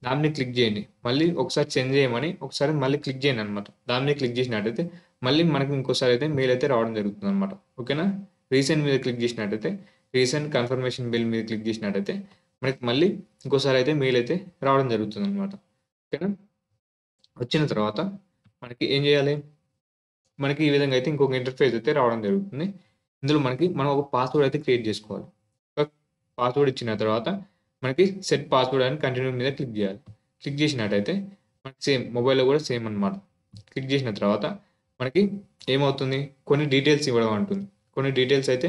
దాన్ని క్లిక్ చేయండి, మళ్ళీ ఒకసారి చెంజ్ చేయమని ఒకసారి మళ్ళీ క్లిక్ చేయండి అనమాట. దాన్ని క్లిక్ చేసినట్టయితే మళ్ళీ మనకి ఇంకోసారి అయితే మెయిల్ అయితే రావడం జరుగుతుంది అనమాట, ఓకేనా. రీసెంట్ మీద క్లిక్ చేసినట్టయితే రీసెంట్ కన్ఫర్మేషన్ మెయిల్ మీద క్లిక్ చేసినట్టయితే మనకి మళ్ళీ ఇంకోసారి అయితే మెయిల్ అయితే రావడం జరుగుతుంది అనమాట, ఓకేనా. వచ్చిన తర్వాత మనకి ఏం చేయాలి, మనకి ఈ విధంగా అయితే ఇంకొక ఇంటర్ఫేస్ అయితే రావడం జరుగుతుంది. ఇందులో మనం ఒక పాస్వర్డ్ అయితే క్రియేట్ చేసుకోవాలి. ఒక పాస్వర్డ్ ఇచ్చిన తర్వాత మనకి సెట్ పాస్వర్డ్ అని కంటిన్యూ మీద క్లిక్ చేయాలి. క్లిక్ చేసినట్టయితే మనకి సేమ్ మొబైల్‌లో కూడా సేమ్ అన్నమాట. క్లిక్ చేసిన తర్వాత మనకి ఏమవుతుంది? కొన్ని డీటెయిల్స్ ఇవ్వడం అంటుంది. కొన్ని డీటెయిల్స్ అయితే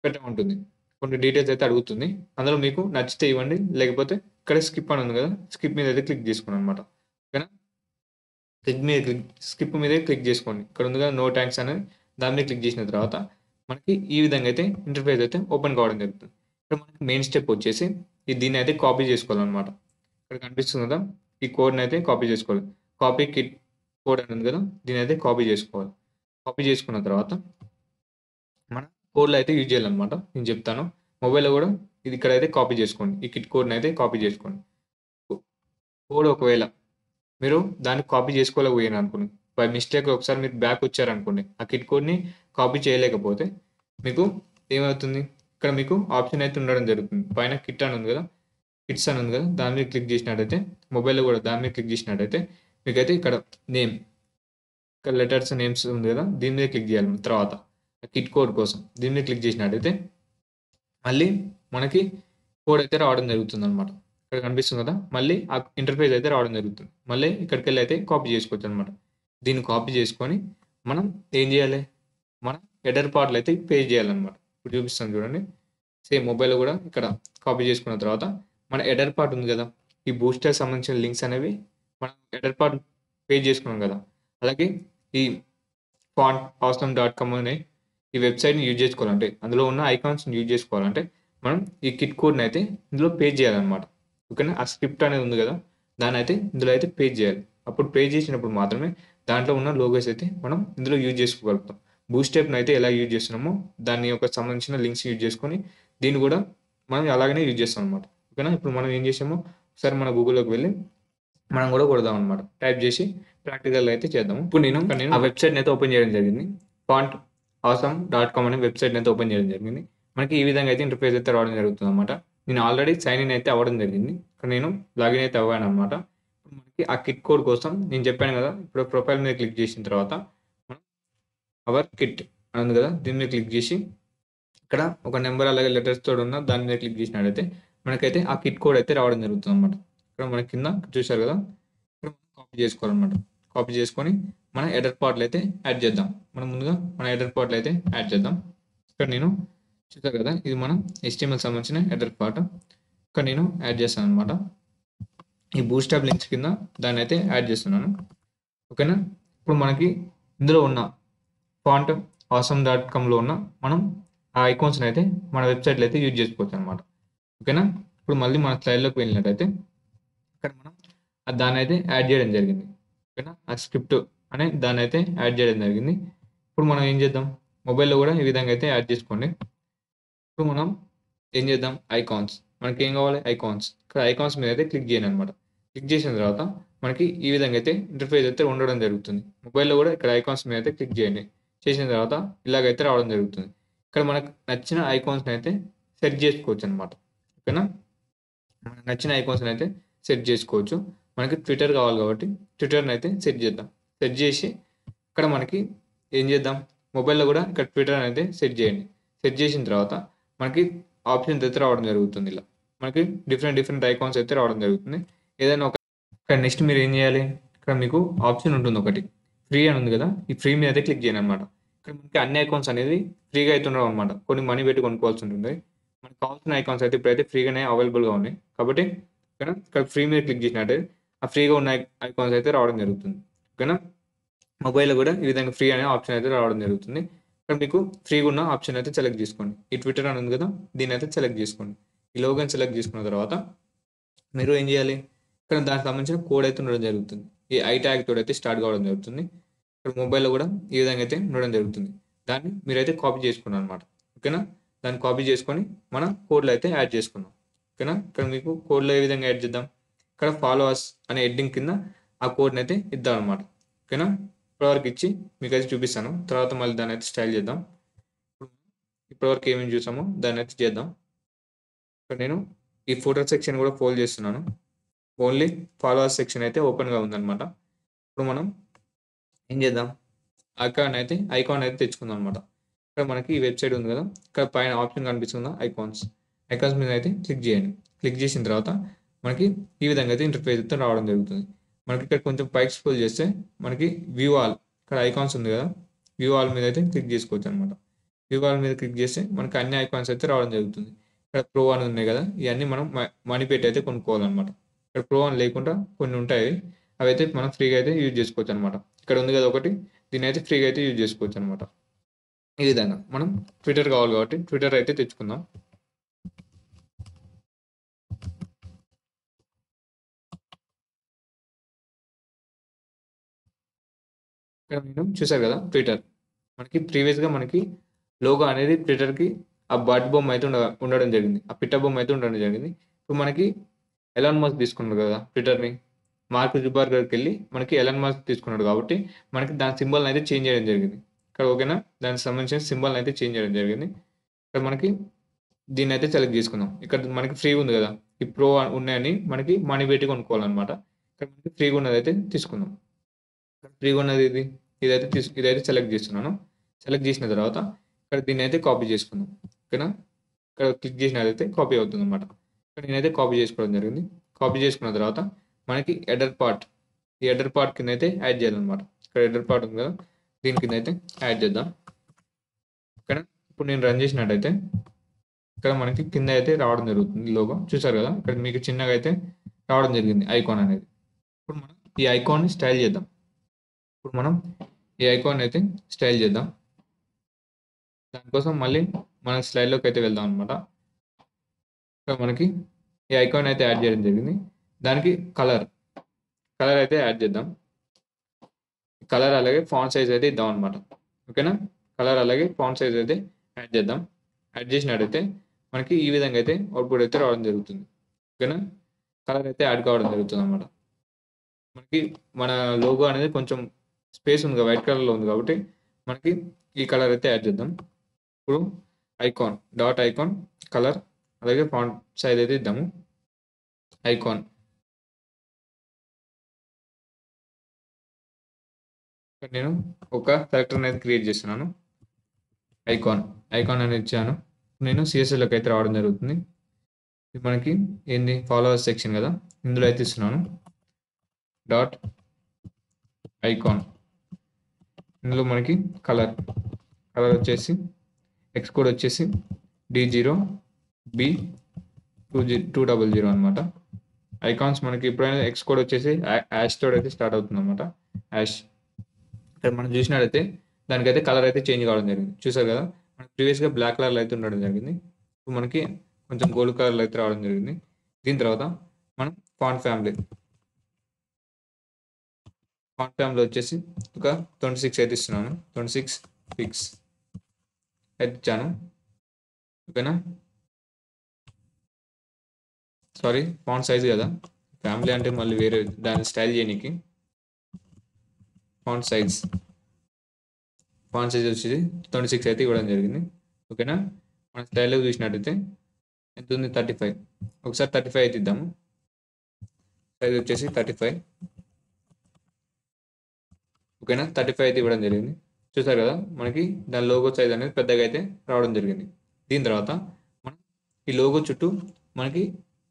పెట్టమంటుంది. కొన్ని డీటెయిల్స్ అయితే అడుగుతుంది. అందులో మీకు నచ్చితే ఇవ్వండి. లేకపోతే ఇక్కడ స్కిప్ అని ఉంది కదా! స్కిప్ మీద అయితే క్లిక్ చేసుకోండన్నమాట. ఓకేనా? స్కిప్ మీదే క్లిక్ చేసుకోండి. ఇక్కడ ఉంది కదా! నో థాంక్స్ అనేది దాని మీద క్లిక్ చేసిన తర్వాత మనకి ఈ విధంగా అయితే ఇంటర్ఫేస్ అయితే ఓపెన్ కావడం జరుగుతుంది. ఇక్కడ మనకి మెయిన్ స్టెప్ వచ్చేసి దీన్ని అయితే కాపీ చేసుకోవాలన్నమాట. ఇక్కడ కనిపిస్తుంది కదా! ఈ కోడ్‌ని అయితే కాపీ చేసుకోవాలి. కాపీ కిట్ కోడ్ అని ఉంది కదా! దీన్ని అయితే కాపీ చేసుకోవాలి. కాపీ చేసుకున్న తర్వాత మన కోడ్‌లో అయితే యూజ్ చేయాలన్నమాట. నేను చెప్తాను. మొబైల్‌లో కూడా ఇది ఇక్కడైతే కాపీ చేసుకోండి. ఈ కిట్ కోడ్‌ని అయితే కాపీ చేసుకోండి. కోడ్ ఒకవేళ మీరు దాన్ని కాపీ చేసుకోలేకపోయారనుకోండి. బై మిస్టేక్ ఒకసారి మీరు బ్యాక్ వచ్చారనుకోండి. ఆ కిట్ కోడ్‌ని కాపీ చేయలేకపోతే మీకు ఏమవుతుంది? ఇక్కడ మీకు ఆప్షన్ అయితే ఉండడం జరుగుతుంది. పైన కిట్ అని ఉంది కదా! కిట్స్ అని ఉంది కదా! దాని మీద క్లిక్ చేసినట్టయితే మొబైల్‌లో కూడా దాని మీద క్లిక్ చేసినట్టయితే మీకైతే ఇక్కడ నేమ్ ఇక్కడ లెటర్స్, నేమ్స్ ఉంది కదా! దీని మీద క్లిక్ చేయాలి తర్వాత. కిట్ కోడ్ కోసం దీని మీద క్లిక్ చేసినట్టయితే మళ్ళీ మనకి కోడ్ అయితే రావడం జరుగుతుందనమాట. ఇక్కడ కనిపిస్తుంది కదా! మళ్ళీ ఆ ఇంటర్ఫేస్ అయితే రావడం జరుగుతుంది. మళ్ళీ ఇక్కడికెళ్ళి అయితే కాపీ చేసుకోవచ్చనమాట. దీన్ని కాపీ చేసుకొని మనం ఏం చేయాలి? మన హెడర్ పార్ట్‌లో అయితే పేస్ట్ చేయాలనమాట. ఇప్పుడు చూపిస్తాను చూడండి. సేమ్ మొబైల్‌లో కూడా ఇక్కడ కాపీ చేసుకున్న తర్వాత మన హెడర్ పార్ట్ ఉంది కదా! ఈ బూస్టర్‌కి సంబంధించిన లింక్స్ అనేవి మనం హెడర్ పార్ట్ పేస్ట్ చేసుకున్నాం కదా! అలాగే ఈ ఫాంట్ అవసరం డాట్ కామ్ అనే ఈ వెబ్‌సైట్‌ని యూజ్ చేసుకోవాలంటే అందులో ఉన్న ఐకాన్స్‌ని యూజ్ చేసుకోవాలంటే మనం ఈ కిట్ కోడ్‌ని అయితే ఇందులో పేస్ట్ చేయాలనమాట. ఓకేనా? ఆ స్క్రిప్ట్ అనేది ఉంది కదా! దాన్నయితే ఇందులో అయితే పేస్ట్ చేయాలి. అప్పుడు పేస్ట్ చేసినప్పుడు మాత్రమే దాంట్లో ఉన్న లోగోస్ అయితే మనం ఇందులో యూజ్ చేసుకోగలుగుతాం. బూస్టర్‌ని అయితే ఎలా యూజ్ చేస్తున్నామో దాని యొక్క సంబంధించిన లింక్స్ యూజ్ చేసుకొని దీన్ని కూడా మనం అలాగనే యూజ్ చేస్తాం అనమాట. ఓకేనా? ఇప్పుడు మనం ఏం చేసామో ఒకసారి మన గూగుల్‌లోకి వెళ్లి మనం కూడా కొడదామనమాట. టైప్ చేసి ప్రాక్టికల్‌గా అయితే చేద్దాము. ఇప్పుడు నేను ఆ వెబ్‌సైట్‌ని అయితే ఓపెన్ చేయడం జరిగింది. ఫాంట్ అవసరం డాట్ కామ్ అనే వెబ్‌సైట్‌ని అయితే ఓపెన్ చేయడం జరిగింది. మనకి ఈ విధంగా అయితే ఇంటర్ఫేస్ అయితే రావడం జరుగుతుందనమాట. నేను ఆల్రెడీ సైన్ ఇన్ అయితే అవ్వడం జరిగింది. ఇక్కడ నేను లాగిన్ అయితే అవ్వాననమాట. ఇప్పుడు మనకి ఆ కిట్ కోడ్ కోసం నేను చెప్పాను కదా! ఇప్పుడు ప్రొఫైల్ మీద క్లిక్ చేసిన తర్వాత మనం అవర్ కిట్ అని ఉంది కదా! దీని మీద క్లిక్ చేసి ఇక్కడ ఒక నంబర్ అలాగే లెటర్స్ తోటి ఉన్న దాని మీద క్లిక్ చేసినట్టయితే మనకైతే ఆ కిట్ కోడ్ అయితే రావడం జరుగుతుందనమాట. ఇక్కడ మన కింద చూశారు కదా! ఇక్కడ మనం కాపీ చేసుకోవాలనమాట. కాపీ చేసుకొని మన హెడర్ పార్ట్‌లో అయితే యాడ్ చేద్దాం. మనం ముందుగా మన హెడర్ పార్ట్‌లో అయితే యాడ్ చేద్దాం. ఇక్కడ నేను చూసారు కదా! ఇది మన HTML సంబంధించిన హెడర్ పార్ట్. ఇక్కడ నేను యాడ్ చేశాననమాట. ఈ బూట్‌స్ట్రాప్ లింక్స్ కింద దాన్నయితే యాడ్ చేస్తున్నాను. ఓకేనా? ఇప్పుడు మనకి ఇందులో ఉన్న ఫాంట్ ఆసమ్ డాట్ కామ్‌లో ఉన్న మనం ఆ ఐకాన్స్‌ని అయితే మన వెబ్‌సైట్‌లో అయితే యూజ్ చేసుకోవచ్చనమాట. ఓకేనా? ఇప్పుడు మళ్ళీ మన స్లైడ్‌లోకి వెళ్ళినట్టయితే ఇక్కడ మనం దాన్నయితే యాడ్ చేయడం జరిగింది. ఓకేనా? ఆ స్క్రిప్ట్ అనే దాన్నయితే యాడ్ చేయడం జరిగింది. ఇప్పుడు మనం ఏం చేద్దాం? మొబైల్‌లో కూడా ఈ విధంగా అయితే యాడ్ చేసుకోండి. ఇప్పుడు మనం ఏం చేద్దాం? ఐకాన్స్. మనకేం కావాలి? ఐకాన్స్. ఇక్కడ ఐకాన్స్ మీద అయితే క్లిక్ చేయండనమాట. క్లిక్ చేసిన తర్వాత మనకి ఈ విధంగా అయితే ఇంటర్ఫేస్ అయితే ఉండడం జరుగుతుంది. మొబైల్‌లో కూడా ఇక్కడ ఐకాన్స్ మీద అయితే క్లిక్ చేయండి. చేసిన తర్వాత ఇలాగైతే రావడం జరుగుతుంది. ఇక్కడ మనకు నచ్చిన ఐకాన్స్‌ని అయితే సెట్ చేసుకోవచ్చనమాట. ఓకేనా? మనకు నచ్చిన ఐకాన్స్‌ని అయితే సెట్ చేసుకోవచ్చు. మనకి ట్విట్టర్ కావాలి కాబట్టి ట్విట్టర్‌ని అయితే సెట్ చేద్దాం. సెట్ చేసి ఇక్కడ మనకి ఏం చేద్దాం? మొబైల్‌లో కూడా ఇక్కడ ట్విట్టర్ అయితే సెట్ చేయండి. సెట్ చేసిన తర్వాత మనకి ఆప్షన్స్ అయితే రావడం జరుగుతుంది ఇలా. మనకి డిఫరెంట్ ఐకాన్స్ అయితే రావడం జరుగుతుంది. ఏదైనా ఒక ఇక్కడ నెక్స్ట్ మీరు ఏం చేయాలి? ఇక్కడ మీకు ఆప్షన్ ఉంటుంది ఒకటి. ఫ్రీ అని ఉంది కదా! ఈ ఫ్రీ మీద అయితే క్లిక్ చేయండనమాట. ఇక్కడ మనకి అన్ని ఐకాన్స్ అనేది ఫ్రీగా అయితే ఉండవనమాట. కొన్ని మనీ పెట్టి కొనుక్కోవాల్సి ఉంటుంది. మనకు కావాల్సిన ఐకాన్స్ అయితే ఇప్పుడైతే ఫ్రీగానే అవైలబుల్‌గా ఉన్నాయి. కాబట్టి ఇక్కడ ఫ్రీ మీద క్లిక్ చేసినట్టయితే ఆ ఫ్రీగా ఉన్న ఐకాన్స్ అయితే రావడం జరుగుతుంది. ఓకేనా? మొబైల్‌లో కూడా ఈ విధంగా ఫ్రీ అనే ఆప్షన్ అయితే రావడం జరుగుతుంది. ఇక్కడ మీకు ఫ్రీగా ఉన్న ఆప్షన్ అయితే సెలెక్ట్ చేసుకోండి. ఈ ట్విట్టర్ అని ఉంది కదా! దీన్నయితే సెలెక్ట్ చేసుకోండి. ఈ లోగోని సెలెక్ట్ చేసుకున్న తర్వాత మీరు ఏం చేయాలి? ఇక్కడ దానికి సంబంధించిన కోడ్ అయితే ఉండడం జరుగుతుంది. ఈ ఐ ట్యాగ్ తోటి స్టార్ట్ కావడం జరుగుతుంది. ఇక్కడ మొబైల్‌లో కూడా ఈ విధంగా అయితే ఉండడం జరుగుతుంది. దాన్ని మీరైతే కాపీ చేసుకున్నారనమాట. ఓకేనా? దాన్ని కాపీ చేసుకొని మన కోడ్‌లో అయితే యాడ్ చేసుకున్నాం. ఓకేనా? ఇక్కడ మీకు కోడ్‌లో ఏ విధంగా యాడ్ చేద్దాం? ఇక్కడ ఫాలో అస్ అనే హెడ్డింగ్ కింద ఆ కోడ్‌ని అయితే ఇద్దామనమాట. ఓకేనా? ఇప్పటివరకు ఇచ్చి మీకైతే చూపిస్తాను. తర్వాత మళ్ళీ దాన్నయితే స్టైల్ చేద్దాం. ఇప్పటివరకు ఏమేమి చూసామో దాన్నయితే చేద్దాం. ఇక్కడ నేను ఈ ఫోటో సెక్షన్ కూడా ఫోల్డ్ చేస్తున్నాను. ఓన్లీ ఫాలోవర్స్ సెక్షన్ అయితే ఓపెన్‌గా ఉందనమాట. ఇప్పుడు మనం ఏం చేద్దాం? ఐకాన్ అయితే తెచ్చుకుందాం అనమాట. ఇక్కడ మనకి ఈ వెబ్‌సైట్ ఉంది కదా! ఇక్కడ పైన ఆప్షన్ కనిపిస్తుందా ఐకాన్స్. ఐకాన్స్ మీద అయితే క్లిక్ చేయండి. క్లిక్ చేసిన తర్వాత మనకి ఈ విధంగా అయితే ఇంటర్‌ఫేస్ అయితే రావడం జరుగుతుంది. మనకి ఇక్కడ కొంచెం పైకి స్క్రోల్ చేస్తే మనకి వ్యూ ఆల్ ఇక్కడ ఐకాన్స్ ఉంది కదా! వ్యూ ఆల్ మీద అయితే క్లిక్ చేసుకోవచ్చనమాట. వ్యూ ఆల్ మీద క్లిక్ చేస్తే మనకి అన్ని ఐకాన్స్ అయితే రావడం జరుగుతుంది. ఇక్కడ ప్రో అని ఉన్నాయి కదా! ఇయన్నీ మనం మనీ పెట్టి అయితే కొనుక్కోవాలనమాట. ఇక్కడ ప్రో అని లేకుండా కొన్ని ఉంటాయి. అవైతే మనం ఫ్రీగా అయితే యూజ్ చేసుకోవచ్చనమాట. ఇక్కడ ఉంది కదా ఒకటి, దీన్నయితే ఫ్రీగా అయితే యూజ్ చేసుకోవచ్చనమాట. ఈ విధంగా మనం ట్విట్టర్ కావాలి కాబట్టి ట్విట్టర్ అయితే తెచ్చుకుందాం. ఇక్కడ నేను చూసారు కదా ట్విట్టర్. మనకి ప్రీవియస్‌గా మనకి లోగో అనేది ట్విట్టర్‌కి ఆ బర్డ్ బొమ్మ అయితే ఉండడం జరిగింది. ఆ పిట్ట బొమ్మ అయితే ఉండడం జరిగింది. ఇప్పుడు మనకి ఎలాన్ మస్క్ తీసుకున్నాడు కదా ట్విట్టర్‌ని. మార్క్ జుకర్బర్గ్‌కెళ్ళి మనకి ఎలాన్ మస్క్ తీసుకున్నాడు కాబట్టి మనకి దాని సింబల్‌ని అయితే చేంజ్ చేయడం జరిగింది. ఇక్కడ ఓకేనా? దానికి సంబంధించిన సింబల్‌ని అయితే చేంజ్ చేయడం జరిగింది. ఇక్కడ మనకి దీన్నయితే సెలెక్ట్ చేసుకుందాం. ఇక్కడ మనకి ఫ్రీ ఉంది కదా! ఈ ప్రో ఉన్నాయని మనకి మనీ పెట్టి కొనుక్కోవాలనమాట. ఇక్కడ మనకి ఫ్రీగా ఉన్నదైతే తీసుకుందాం. ఇక్కడ ఫ్రీగా ఉన్నది ఇది. ఇదైతే సెలెక్ట్ చేస్తున్నాను. సెలెక్ట్ చేసిన తర్వాత ఇక్కడ దీన్నైతే కాపీ చేసుకుందాం. ఓకేనా? ఇక్కడ క్లిక్ చేసినట్లయితే కాపీ అవుతుందన్నమాట. ఇక్కడ నేనైతే కాపీ చేసుకోవడం జరిగింది. కాపీ చేసుకున్న తర్వాత మనకి హెడర్ పార్ట్, ఈ హెడర్ పార్ట్ కింద అయితే యాడ్ చేయాలన్నమాట. ఇక్కడ హెడర్ పార్ట్ ఉంది కదా! దీని కింద అయితే యాడ్ చేద్దాం. ఓకేనా? ఇప్పుడు నేను రన్ చేసినట్టయితే ఇక్కడ మనకి కింద అయితే రావడం జరుగుతుంది లోగో. చూసారు కదా! ఇక్కడ మీకు చిన్నగా అయితే రావడం జరిగింది ఐకాన్ అనేది. ఇప్పుడు మనం ఈ ఐకాన్‌ని స్టైల్ చేద్దాం. ఇప్పుడు మనం ఈ ఐకాన్ అయితే స్టైల్ చేద్దాం. దానికోసం మళ్ళీ మన స్లైడ్‌లోకి అయితే వెళ్దాం అనమాట. ఇక్కడ మనకి ఈ ఐకాన్ అయితే యాడ్ చేయడం జరిగింది. దానికి కలర్ అయితే యాడ్ చేద్దాం. కలర్ అలాగే ఫాంట్ సైజ్ అయితే ఇద్దాం అనమాట. ఓకేనా? కలర్ అలాగే ఫాంట్ సైజ్ అయితే యాడ్ చేద్దాం. యాడ్ చేసినట్టయితే మనకి ఈ విధంగా అయితే అవుట్‌పుట్ అయితే రావడం జరుగుతుంది. ఓకేనా? కలర్ అయితే యాడ్ కావడం జరుగుతుంది అనమాట. మనకి మన లోగో అనేది కొంచెం స్పేస్ ఉంది, వైట్ కలర్‌లో ఉంది కాబట్టి మనకి ఈ కలర్ అయితే యాడ్ చేద్దాం. ఇప్పుడు డాట్ ఐకాన్ కలర్ అలాగే ఫాంట్ సైజ్ అయితే ఇద్దాము. ఐకాన్ నేను ఒక క్యారెక్టర్‌ని అయితే క్రియేట్ చేస్తున్నాను. ఐకాన్ అని ఇచ్చాను. నేను CSSలోకి అయితే రావడం జరుగుతుంది. ఇది మనకి ఏంది ఫాలోవర్స్ సెక్షన్ కదా! ఇందులో అయితే ఇస్తున్నాను. డాట్ ఐకాన్ ఇందులో మనకి కలర్ వచ్చేసి ఎక్స్ కోడ్ వచ్చేసి D0B200 అనమాట. ఐకాన్స్ మనకి ఎప్పుడైనా ఎక్స్ కోడ్ వచ్చేసి యాష్ తోటి అయితే స్టార్ట్ అవుతుంది అనమాట. యాష్ ఇక్కడ మనం చూసినట్టయితే దానికైతే కలర్ అయితే చేంజ్ కావడం జరిగింది. చూసారు కదా! మనకి ప్రీవియస్‌గా బ్లాక్ కలర్‌లో అయితే ఉండడం జరిగింది. ఇప్పుడు మనకి కొంచెం గోల్డ్ కలర్‌లో అయితే రావడం జరిగింది. దీని తర్వాత మనం ఫాంట్ ఫ్యామిలీ వచ్చేసి ఒక 26 అయితే ఇస్తున్నాను. 26 పిక్స్ అయితే ఇచ్చాను. ఓకేనా? సారీ ఫాంట్ సైజ్ కదా! ఫ్యామిలీ అంటే మళ్ళీ వేరే దాన్ని స్టైల్ చేయనీకి ఫాంట్ సైజ్ వచ్చేసి 26 అయితే ఇవ్వడం జరిగింది. ఓకేనా? మన స్టైల్లో చూసినట్టయితే ఎంత ఉంది 35. ఒకసారి 35 అయితే ఇద్దాము. సైజ్ వచ్చేసి 35. ఓకేనా? 35 అయితే ఇవ్వడం జరిగింది. చూసారు కదా! మనకి దాని లోగో సైజ్ అనేది పెద్దగా అయితే రావడం జరిగింది. దీని తర్వాత మనం ఈ లోగో చుట్టూ మనకి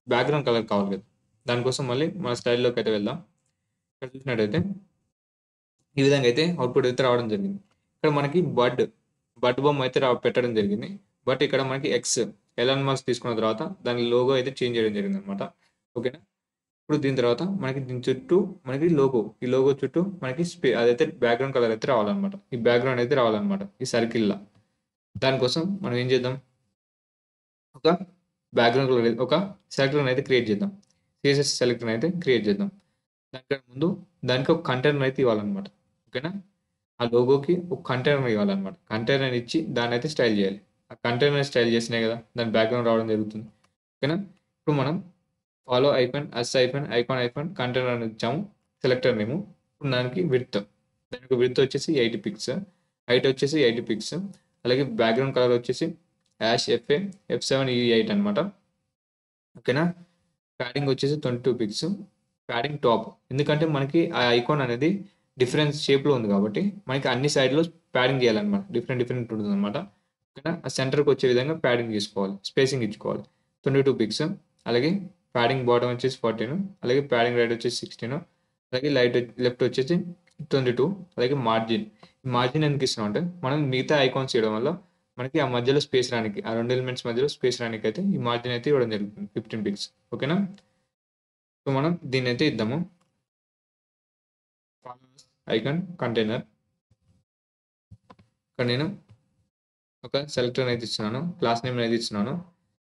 బ్యాక్గ్రౌండ్ కలర్ కావాలి కదా! దానికోసం మళ్ళీ మన స్టైల్లోకి అయితే వెళ్దాం. ఇక్కడ చూసినట్టయితే ఈ విధంగా అయితే అవుట్పుట్ అయితే రావడం జరిగింది. ఇక్కడ మనకి బర్డ్ బొమ్మ అయితే పెట్టడం జరిగింది. బట్ ఇక్కడ మనకి ఎలాన్ మస్క్ తీసుకున్న తర్వాత దాని లోగో అయితే చేంజ్ చేయడం జరిగింది అనమాట. ఓకేనా? ఇప్పుడు దీని తర్వాత మనకి దీని చుట్టూ మనకి ఈ లోగో చుట్టూ మనకి అదైతే బ్యాక్గ్రౌండ్ కలర్ అయితే రావాలన్నమాట. ఈ బ్యాక్గ్రౌండ్ అయితే రావాలన్నమాట ఈ సర్కిల్‌లా. దానికోసం మనం ఏం చేద్దాం, ఒక బ్యాక్గ్రౌండ్ కలర్ ఒక సెలెక్టర్‌ని అయితే క్రియేట్ చేద్దాం. CSS సెలెక్టర్‌ని అయితే క్రియేట్ చేద్దాం. దానికన్నా ముందు దానికి ఒక కంటైనర్ అయితే ఇవ్వాలన్నమాట. ఓకేనా? ఆ లోగోకి ఒక కంటైనర్ ఇవ్వాలన్నమాట. కంటైనర్ ఇచ్చి దాన్ని అయితే స్టైల్ చేయాలి. ఆ కంటైనర్ స్టైల్ చేసినే కదా దాని బ్యాక్గ్రౌండ్ రావడం జరుగుతుంది. ఓకేనా? ఇప్పుడు మనం ఫాలో ఐకాన్ కంటైనర్ అని ఇచ్చాము సెలెక్టర్ నేము. ఇప్పుడు దానికి దానికి వచ్చేసి 80 పిక్స్, హైట్ వచ్చేసి 80 పిక్స్, అలాగే బ్యాక్గ్రౌండ్ కలర్ వచ్చేసి F7E8 అనమాట. ఓకేనా? ప్యాడింగ్ వచ్చేసి 22 పిక్స్, ప్యాడింగ్ టాప్. ఎందుకంటే మనకి ఆ ఐకాన్ అనేది డిఫరెన్స్ షేప్లో ఉంది కాబట్టి మనకి అన్ని సైడ్లో ప్యాడింగ్ చేయాలన్నమాట. డిఫరెంట్ ఉంటుంది అనమాట. ఓకేనా, ఆ సెంటర్కి వచ్చే విధంగా ప్యాడింగ్ తీసుకోవాలి, స్పేసింగ్ ఇచ్చుకోవాలి. 22 పిక్స్, అలాగే ప్యాడింగ్ బాటమ్ వచ్చేసి 14, అలాగే ప్యాడింగ్ రైట్ వచ్చేసి 16, అలాగే లెఫ్ట్ వచ్చేసి 22, అలాగే మార్జిన్ ఎందుకు ఇస్తున్నాం అంటే మనం మిగతా ఐకాన్స్ చేయడం వల్ల మనకి ఆ మధ్యలో స్పేస్ రానికి, ఆ రెండు ఎలిమెంట్స్ మధ్యలో స్పేస్ రానికి అయితే ఈ మార్జిన్ అయితే ఇవ్వడం జరుగుతుంది 15 పిక్స్. ఓకేనా, సో మనం దీన్ని అయితే ఇద్దాము. ఐకాన్ కంటైనర్, ఇక్కడ నేను ఒక సెలెక్టర్ అయితే ఇస్తున్నాను, క్లాస్ నేమ్ అయితే ఇస్తున్నాను.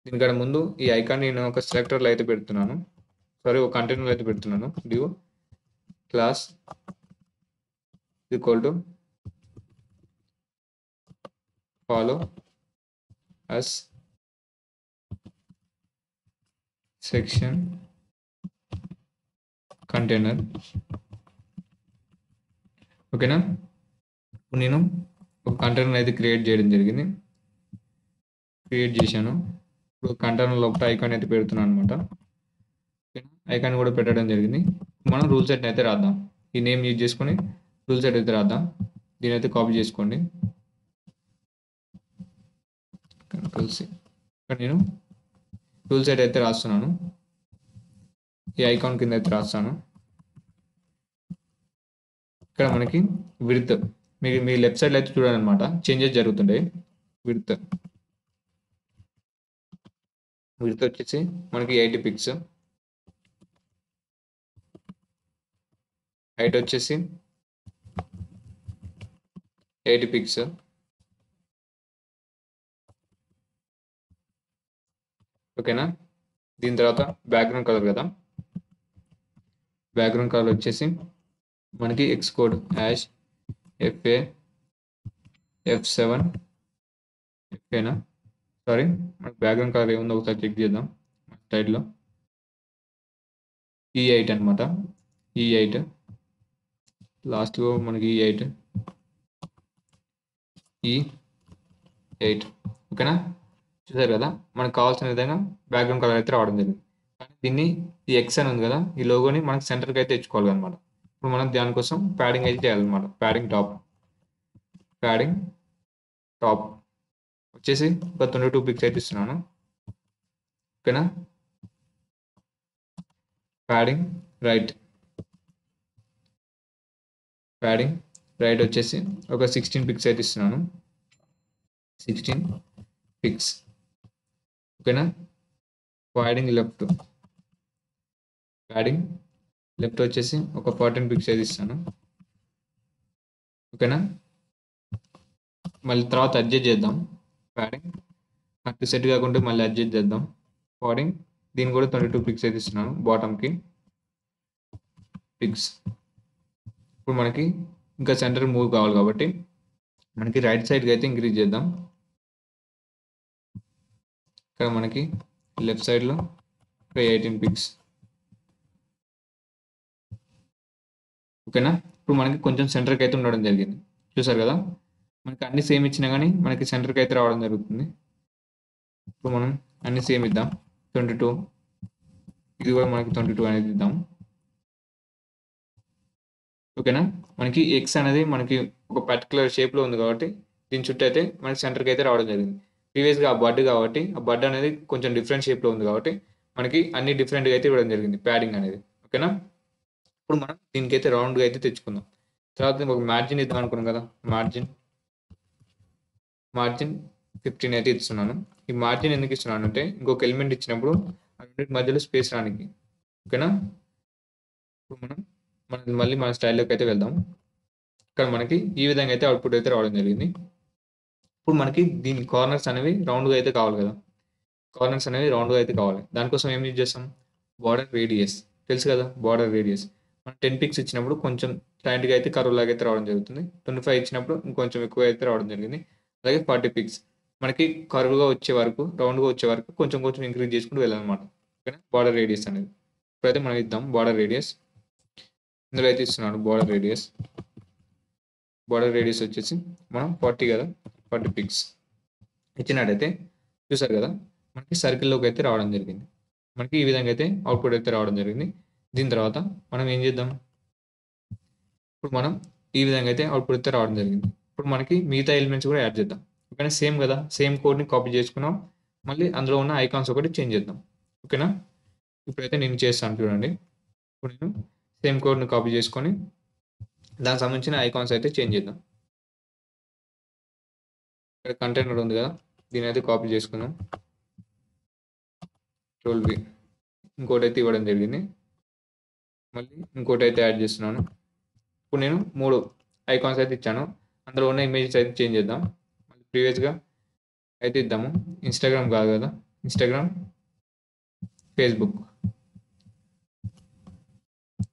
దీనికంటే ముందు ఈ ఐకాన్ నేను ఒక సెలెక్టర్లో అయితే పెడుతున్నాను, ఒక కంటైనర్లో అయితే పెడుతున్నాను. div class equal to follow as section container. ఓకేనా, నేను ఒక కంటైనర్ అయితే క్రియేట్ చేయడం జరిగింది, క్రియేట్ చేశాను. ఇప్పుడు కంటైనర్ లోపల ఐకాన్ అయితే పెడుతున్నాను అనమాట. ఐకాన్ కూడా పెట్టడం జరిగింది. మనం రూల్ సెట్ అయితే రాద్దాం, ఈ నేమ్ యూజ్ చేసుకొని రూల్ సెట్ అయితే రాద్దాం. దీని అయితే కాపీ చేసుకోండి, కలిసి ఇక్కడ నేను రూల్ సెట్ అయితే రాస్తున్నాను, ఈ ఐకాన్ కింద అయితే రాస్తాను. ఇక్కడ మనకి విడ్త్, మీ లెఫ్ట్ సైడ్లో అయితే చూడాలన్నమాట, చేంజెస్ జరుగుతుంటాయి. విడ్త్ వచ్చేసి మనకి 80 పిక్స్, హైట్ వచ్చేసి 80 పిక్స్. ఓకేనా, దీని తర్వాత బ్యాక్గ్రౌండ్ కలర్ కదా, బ్యాక్గ్రౌండ్ కలర్ వచ్చేసి మనకి hex code hash FA F7 FAనా, సారీ మనకి బ్యాక్గ్రౌండ్ కలర్ ఏముందో ఒకసారి చెక్ చేద్దాం. స్లైడ్లో E8 అనమాట, E8 లాస్ట్లో మనకి E8 ఓకేనా, చూసారు కదా, మనకు కావాల్సిన విధంగా బ్యాక్గ్రౌండ్ కలర్ అయితే రావడం జరిగింది. కానీ దీన్ని ఈ ఎక్స్ అని ఉంది కదా, ఈ లోగోని మనకి సెంటర్కి అయితే తెచ్చుకోవాలి అనమాట. ఇప్పుడు మనం దానికోసం ప్యాడింగ్ అయితే చేయాలన్నమాట. ప్యాడింగ్ టాప్ వచ్చేసి ఒక 22 పిక్స్ అయితే ఇస్తున్నాను. ఓకేనా, ప్యాడింగ్ రైట్ వచ్చేసి ఒక 16 పిక్స్ అయితే ఇస్తున్నాను, 16 పిక్స్. ఓకేనా, ప్యాడింగ్ లెఫ్ట్ వచ్చేసి ఒక 14 పిక్స్ అయితే ఇస్తాను. ఓకేనా, మళ్ళీ తర్వాత అడ్జస్ట్ చేద్దాం. ప్యాడింగ్ నాకు సెట్ కాకుంటే మళ్ళీ అడ్జస్ట్ చేద్దాం. ప్యాడింగ్ దీన్ని కూడా 22 పిక్స్ అయితే ఇస్తున్నాను, బాటమ్కి పిక్స్. ఇప్పుడు మనకి ఇంకా సెంటర్ మూవ్ కావాలి కాబట్టి మనకి రైట్ సైడ్కి అయితే ఇంక్రీజ్ చేద్దాం. ఇక్కడ మనకి లెఫ్ట్ సైడ్లో 18 పిక్స్. ఓకేనా, ఇప్పుడు మనకి కొంచెం సెంటర్కి అయితే ఉండడం జరిగింది, చూసారు కదా. మనకి అన్ని సేమ్ ఇచ్చినా కానీ మనకి సెంటర్కి అయితే రావడం జరుగుతుంది. ఇప్పుడు మనం అన్ని సేమ్ ఇద్దాం. 22, ఇది కూడా మనకి 22 అనేది ఇద్దాం. ఓకేనా, మనకి ఎక్స్ అనేది మనకి ఒక పర్టికులర్ షేప్లో ఉంది కాబట్టి దీని చుట్టూ అయితే మనకి సెంటర్కి అయితే రావడం జరిగింది. ప్రీవియస్గా ఆ బడ్ కాబట్టి ఆ బడ్ అనేది కొంచెం డిఫరెంట్ షేప్లో ఉంది కాబట్టి మనకి అన్ని డిఫరెంట్గా అయితే ఇవ్వడం జరిగింది ప్యాడింగ్ అనేది. ఓకేనా, ఇప్పుడు మనం దీనికి అయితే రౌండ్గా అయితే తెచ్చుకుందాం. తర్వాత ఒక మార్జిన్ ఇద్దాం అనుకున్నాం కదా, మార్జిన్ 15 అయితే ఇస్తున్నాను. ఈ మార్జిన్ ఎందుకు ఇస్తున్నాను అంటే ఇంకొక ఎలిమెంట్ ఇచ్చినప్పుడు ఆ రెండింటి మధ్యలో స్పేస్ రానికి. ఓకేనా, ఇప్పుడు మనం మళ్ళీ మన స్టైల్లోకి అయితే వెళ్దాం. ఇక్కడ మనకి ఈ విధంగా అయితే అవుట్పుట్ అయితే రావడం జరిగింది. ఇప్పుడు మనకి దీని కార్నర్స్ అనేవి రౌండ్గా అయితే కావాలి కదా, అయితే కావాలి. దానికోసం ఏం యూజ్ చేస్తాం, బార్డర్ రేడియస్ తెలుసు కదా, బార్డర్ రేడియస్ మనం 10 పిక్స్ ఇచ్చినప్పుడు కొంచెం స్లైట్గా అయితే కర్వ్ లాగా అయితే రావడం జరుగుతుంది. 25 ఇచ్చినప్పుడు ఇంకొంచెం ఎక్కువ అయితే రావడం జరిగింది. అలాగే 40 పిక్స్ మనకి కర్వ్గా వచ్చే వరకు, రౌండ్గా వచ్చే వరకు కొంచెం ఇంక్రీజ్ చేసుకుంటూ వెళ్ళాలన్నమాట. ఓకేనా, బార్డర్ రేడియస్ అనేది ఇప్పుడైతే మనం ఇద్దాం. బార్డర్ రేడియస్ ఇందులో అయితే ఇస్తున్నాను. బార్డర్ రేడియస్ వచ్చేసి మనం 40 కదా, 40 పిక్స్ ఇచ్చినట్టయితే చూసారు కదా, మనకి సర్కిల్లోకి అయితే రావడం జరిగింది. మనకి ఈ విధంగా అయితే అవుట్పుట్ అయితే రావడం జరిగింది. దీని తర్వాత మనం ఏం చేద్దాం, ఇప్పుడు మనం ఈ విధంగా అయితే అవుట్పుట్ అయితే రావడం జరిగింది. ఇప్పుడు మనకి మిగతా ఎలిమెంట్స్ కూడా యాడ్ చేద్దాం. ఓకేనా, సేమ్ కదా, సేమ్ కోడ్ని కాపీ చేసుకున్నాం. మళ్ళీ అందులో ఉన్న ఐకాన్స్ ఒకటి చేంజ్ చేద్దాం. ఓకేనా, ఇప్పుడైతే నేను చేస్తాను చూడండి. ఇప్పుడు నేను సేమ్ కోడ్ని కాపీ చేసుకొని దానికి సంబంధించిన ఐకాన్స్ అయితే చేంజ్ చేద్దాం. ఇక్కడ కంటైనర్ ఉంది కదా, దీని అయితే కాపీ చేసుకుందాం. Control V, ఇంకోటి అయితే ఇవ్వడం జరిగింది. మళ్ళీ ఇంకోటి అయితే యాడ్ చేస్తున్నాను. ఇప్పుడు నేను 3 ఐకాన్స్ అయితే ఇచ్చాను. అందులో ఉన్న ఇమేజెస్ అయితే చేంజ్ చేద్దాం. మళ్ళీ ప్రీవియస్గా అయితే ఇద్దాము. ఇన్స్టాగ్రామ్ కాదు కదా, ఇన్స్టాగ్రామ్, ఫేస్బుక్.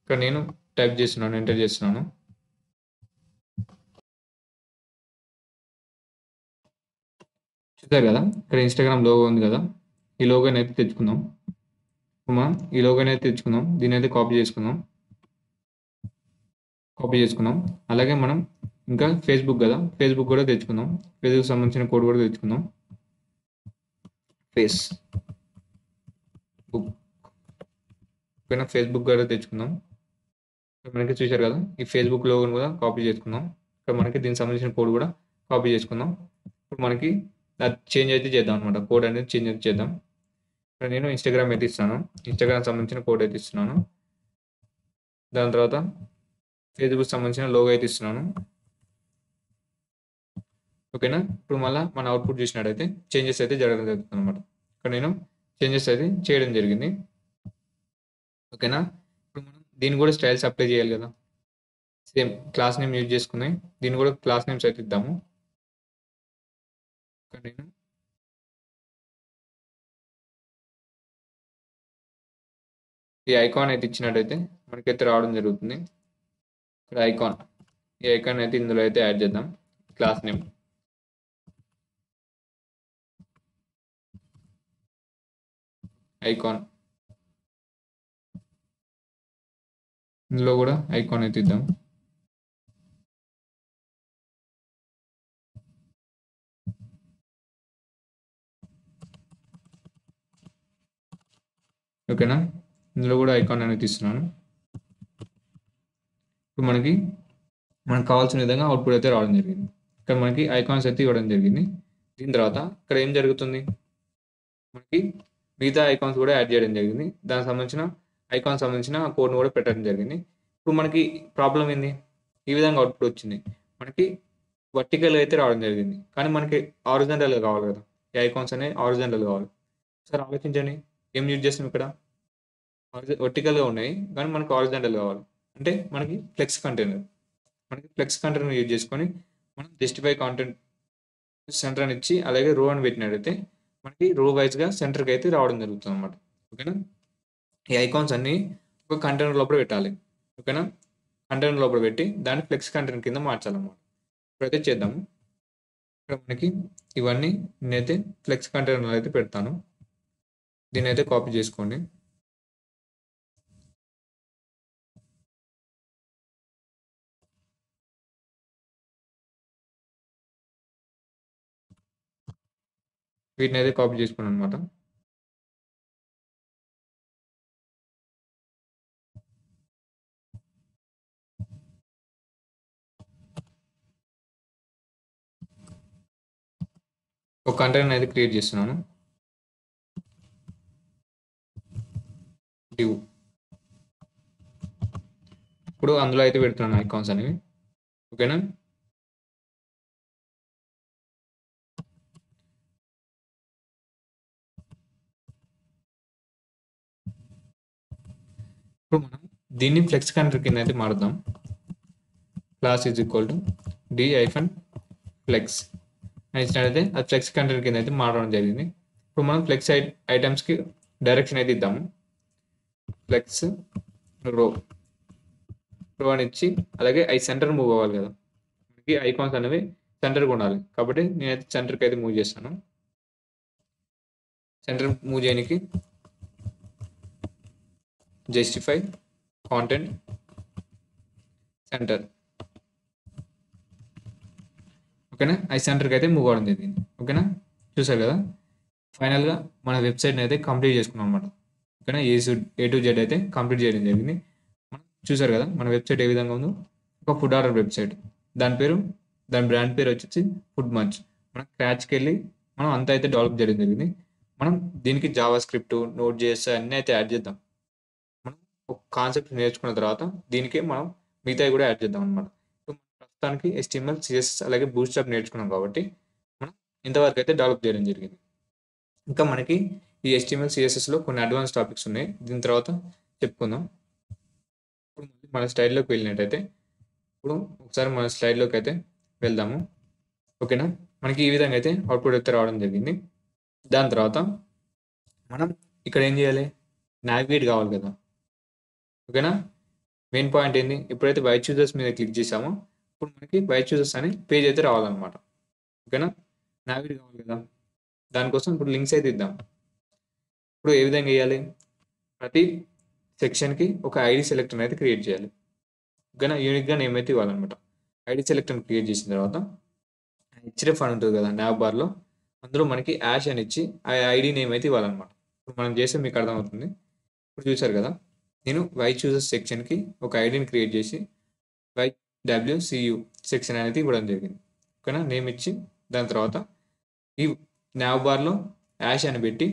ఇక్కడ నేను టైప్ చేస్తున్నాను, ఎంటర్ చేస్తున్నాను. చూసారు కదా, ఇక్కడ ఇన్స్టాగ్రామ్ లోగో ఉంది కదా, ఈ లోగోని అయితే తెచ్చుకుందాం. మనం ఈ లోగోని అయితే తెచ్చుకుందాం, దీని అయితే కాపీ చేసుకుందాం. అలాగే మనం ఇంకా ఫేస్బుక్ కదా, ఫేస్బుక్ కూడా తెచ్చుకుందాం. ఫేస్బుక్ సంబంధించిన కోడ్ కూడా తెచ్చుకుందాం. ఫేస్బుక్ కూడా తెచ్చుకుందాం. మనకి చూశారు కదా, ఈ ఫేస్బుక్ లోగోని కూడా కాపీ చేసుకుందాం. ఇక్కడ మనకి దీనికి సంబంధించిన కోడ్ కూడా కాపీ చేసుకుందాం. ఇప్పుడు మనకి చేంజ్ అయితే చేద్దాం అనమాట, కోడ్ అనేది చేంజ్ అయితే చేద్దాం. ఇక్కడ నేను ఇన్స్టాగ్రామ్ అయితే ఇస్తాను, ఇన్స్టాగ్రామ్ సంబంధించిన కోడ్ అయితే ఇస్తున్నాను. దాని తర్వాత ఫేస్బుక్ సంబంధించిన లోగో అయితే ఇస్తున్నాను. ఓకేనా, ఇప్పుడు మళ్ళీ మన అవుట్పుట్ చూసినట్టయితే చేంజెస్ అయితే జరగడం జరుగుతుంది అనమాట. ఇక్కడ నేను చేంజెస్ అయితే చేయడం జరిగింది. ఓకేనా, ఇప్పుడు మనం దీన్ని కూడా స్టైల్స్ అప్లై చేయాలి కదా, సేమ్ క్లాస్ నేమ్ యూజ్ చేసుకుని దీన్ని కూడా క్లాస్ నేమ్స్ అయితే ఇద్దాము. ఇక్కడ నేను ఈ ఐకాన్ అయితే ఇచ్చినట్టయితే మనకైతే రావడం జరుగుతుంది. ఇక్కడ ఈ ఐకాన్ అయితే ఇందులో అయితే యాడ్ చేద్దాం. క్లాస్ నేమ్ ఐకాన్, ఇందులో కూడా ఐకాన్ అయితే ఇద్దాం. ఓకేనా, ఇందులో కూడా ఐకాన్ అనేది ఇస్తున్నాను. ఇప్పుడు మనకి కావాల్సిన విధంగా అవుట్పుట్ అయితే రావడం జరిగింది. ఇక్కడ మనకి ఐకాన్స్ అయితే ఇవ్వడం జరిగింది. దీని తర్వాత ఇక్కడ ఏం జరుగుతుంది, మనకి మిగతా ఐకాన్స్ కూడా యాడ్ చేయడం జరిగింది. దానికి సంబంధించిన ఐకాన్ సంబంధించిన కోడ్ని కూడా పెట్టడం జరిగింది. ఇప్పుడు మనకి ప్రాబ్లం ఏంది, ఈ విధంగా అవుట్పుట్ వచ్చింది. మనకి వర్టికల్గా అయితే రావడం జరిగింది, కానీ మనకి హారిజాంటల్గా కావాలి కదా, ఈ ఐకాన్స్ అనేవి హారిజాంటల్ కావాలి. సార్ ఆలోచించండి, ఏం యూజ్ చేస్తాం ఇక్కడ, వర్టికల్గా ఉన్నాయి కానీ మనకి హారిజాంటల్ కావాలి. అంటే మనకి ఫ్లెక్స్ కంటైనర్ యూజ్ చేసుకొని మనం జస్టిఫై కాంటెంట్ సెంటర్ అని ఇచ్చి అలాగే రో అని పెట్టినట్టయితే మనకి రో వైజ్గా సెంటర్కి అయితే రావడం జరుగుతుంది అనమాట. ఓకేనా, ఈ ఐకాన్స్ అన్ని ఒక కంటైనర్ లోపల పెట్టాలి. ఓకేనా, కంటైనర్ లోపల పెట్టి దాన్ని ఫ్లెక్స్ కంటైనర్ కింద మార్చాలన్నమాట. ఇప్పుడైతే చేద్దాము. ఇక్కడ మనకి ఇవన్నీ నేనైతే ఫ్లెక్స్ కంటైనర్ అయితే పెడతాను. దీన్ని అయితే కాపీ చేసుకోండి. వీటిని అయితే కాపీ చేసుకున్నాను అనమాట. ఒక కంటైనర్ అయితే క్రియేట్ చేస్తున్నాను, div. ఇప్పుడు అందులో అయితే పెడుతున్నాను ఐకాన్స్ అనేవి. ఓకేనా, ఇప్పుడు మనం దీన్ని ఫ్లెక్స్ కంటైనర్ కింద అయితే మారుద్దాం. Class is equal to d-flex అని ఇచ్చినట్లయితే అది ఫ్లెక్స్ కంటైనర్ కింద అయితే మారడం జరిగింది. ఇప్పుడు మనం ఫ్లెక్స్ ఐటమ్స్కి డైరెక్షన్ అయితే ఇద్దాము. ఫ్లెక్స్ రో అని ఇచ్చి అలాగే సెంటర్ మూవ్ అవ్వాలి కదా, మనకి ఐకాన్స్ అనేవి సెంటర్గా ఉండాలి కాబట్టి నేనైతే సెంటర్కి అయితే మూవ్ చేస్తాను. సెంటర్ మూవ్ చేయడానికి జస్టిఫై కాంటెంట్ సెంటర్. ఓకేనా, సెంటర్కి అయితే మూవ్ అవడం జరిగింది. ఓకేనా, చూసారు కదా, ఫైనల్గా మన వెబ్సైట్ని అయితే కంప్లీట్ చేసుకున్నాం అనమాట. ఓకేనా, A to Z అయితే కంప్లీట్ చేయడం జరిగింది. మనం చూసారు కదా మన వెబ్సైట్ ఏ విధంగా ఉందో. ఒక ఫుడ్ ఆర్డర్ వెబ్సైట్. దాని బ్రాండ్ పేరు వచ్చేసి ఫుడ్ మంచ్. మనం స్క్రాచ్‌కి వెళ్ళి మనం అంతా అయితే డెవలప్ చేయడం జరిగింది. మనం దీనికి జావా స్క్రిప్ట్, నోడ్ జేఎస్ అన్నీ అయితే యాడ్ చేద్దాం. మనం ఒక కాన్సెప్ట్ నేర్చుకున్న తర్వాత దీనికి మనం మిగతావి కూడా యాడ్ చేద్దాం అనమాట. సో, ప్రస్తుతానికి HTML, CSS అలాగే బూట్‌స్ట్రాప్ నేర్చుకున్నాం కాబట్టి మనం ఇంతవరకు అయితే డెవలప్ చేయడం జరిగింది. ఇంకా మనకి ఈ HTML, CSSలో కొన్ని అడ్వాన్స్ టాపిక్స్ ఉన్నాయి. దీని తర్వాత చెప్పుకుందాం. ఇప్పుడు మళ్ళీ మన స్లైడ్‌లోకి వెళ్ళినట్టయితే ఇప్పుడు ఒకసారి మన స్లైడ్‌లోకి అయితే వెళ్దాము. ఓకేనా? మనకి ఈ విధంగా అయితే అవుట్‌పుట్ అయితే రావడం జరిగింది. దాని తర్వాత మనం ఇక్కడ ఏం చేయాలి? నావిగేట్ కావాలి కదా! ఓకేనా? మెయిన్ పాయింట్ ఏంది? ఎప్పుడైతే వై చూజర్స్ మీద క్లిక్ చేసామో ఇప్పుడు మనకి వై చూజర్స్ అనే పేజ్ అయితే రావాలన్నమాట. ఓకేనా? నావిగేట్ కావాలి కదా! దానికోసం ఇప్పుడు లింక్స్ అయితే ఇద్దాం. ఇప్పుడు ఏ విధంగా చేయాలి? ప్రతి సెక్షన్‌కి ఒక ఐడీ సెలెక్టర్‌ని అయితే క్రియేట్ చేయాలి. ఓకేనా? యూనిక్‌గా నేమ్ అయితే ఇవ్వాలన్నమాట. ఐడీ సెలెక్టర్‌ని క్రియేట్ చేసిన తర్వాత హెచ్‌రెఫ్ అని ఉంటుంది కదా! nav బార్‌లో అందులో మనకి యాష్ అని ఇచ్చి ఆ ఐడీ నేమ్ అయితే ఇవ్వాలన్నమాట. ఇప్పుడు మనం చేస్తే మీకు అర్థమవుతుంది. ఇప్పుడు చూసారు కదా! నేను వై చూజర్స్ సెక్షన్‌కి ఒక ఐడీని క్రియేట్ చేసి YWCU సెక్షన్ అనేది ఇవ్వడం జరిగింది. ఓకేనా? నేమ్ ఇచ్చి దాని తర్వాత ఈ nav బార్‌లో యాష్ అని పెట్టి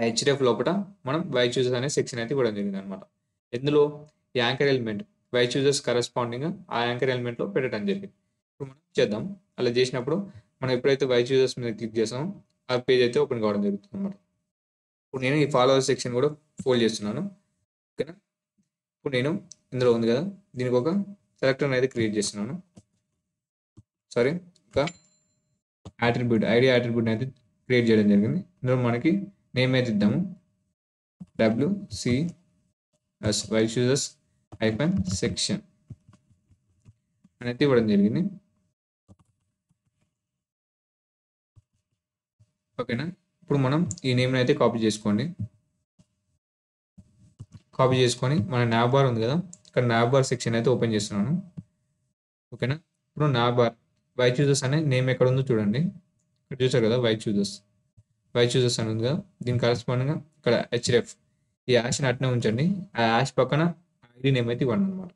హెచ్‌డిఎఫ్ లోపట మనం వై చూజర్స్ అనే సెక్షన్ అయితే ఇవ్వడం జరిగిందనమాట. ఇందులో ఈ యాంకర్ ఎలిమెంట్ వై చూజర్స్ కరెస్పాండింగ్ ఆ యాంకర్ ఎలిమెంట్‌లో పెట్టడం జరిగింది. ఇప్పుడు మనం చేద్దాం. అలా చేసినప్పుడు మనం ఎప్పుడైతే వై చూజర్స్ మీద క్లిక్ చేసామో ఆ పేజ్ అయితే ఓపెన్ కావడం జరుగుతుందనమాట. ఇప్పుడు నేను ఈ ఫాలోవర్స్ సెక్షన్ కూడా ఫోల్డ్ చేస్తున్నాను. ఓకేనా? ఇప్పుడు నేను ఇందులో ఉంది కదా! దీనికి ఒక సెలెక్టర్‌ని అయితే క్రియేట్ చేస్తున్నాను. సారీ ఒక ఐడి అట్రిబ్యూట్‌ని అయితే క్రియేట్ చేయడం జరిగింది. ఇందులో మనకి నేమ్ అయితే ఇద్దాము. WCS వై చూజర్స్ సెక్షన్ అనేది ఇవ్వడం జరిగింది. ఓకేనా? ఇప్పుడు మనం ఈ నేమ్ని అయితే కాపీ చేసుకోండి. కాపీ చేసుకొని మన nav బార్ ఉంది కదా! ఇక్కడ nav బార్ సెక్షన్ అయితే ఓపెన్ చేస్తున్నాను. ఓకేనా? ఇప్పుడు nav బార్ వై చూజర్స్ అనే నేమ్ ఎక్కడ ఉందో చూడండి. ఇక్కడ చూసారు కదా! వై చూజర్స్ అని ఉంది కదా! దీనికి కరెస్పాండింగ్‌గా ఇక్కడ హెచ్‌రెఫ్ ఈ యాష్‌ని అట్నే ఉంచండి. ఆ యాష్ పక్కన ఐడీ నేమ్ అయితే ఇవ్వండి అనమాట.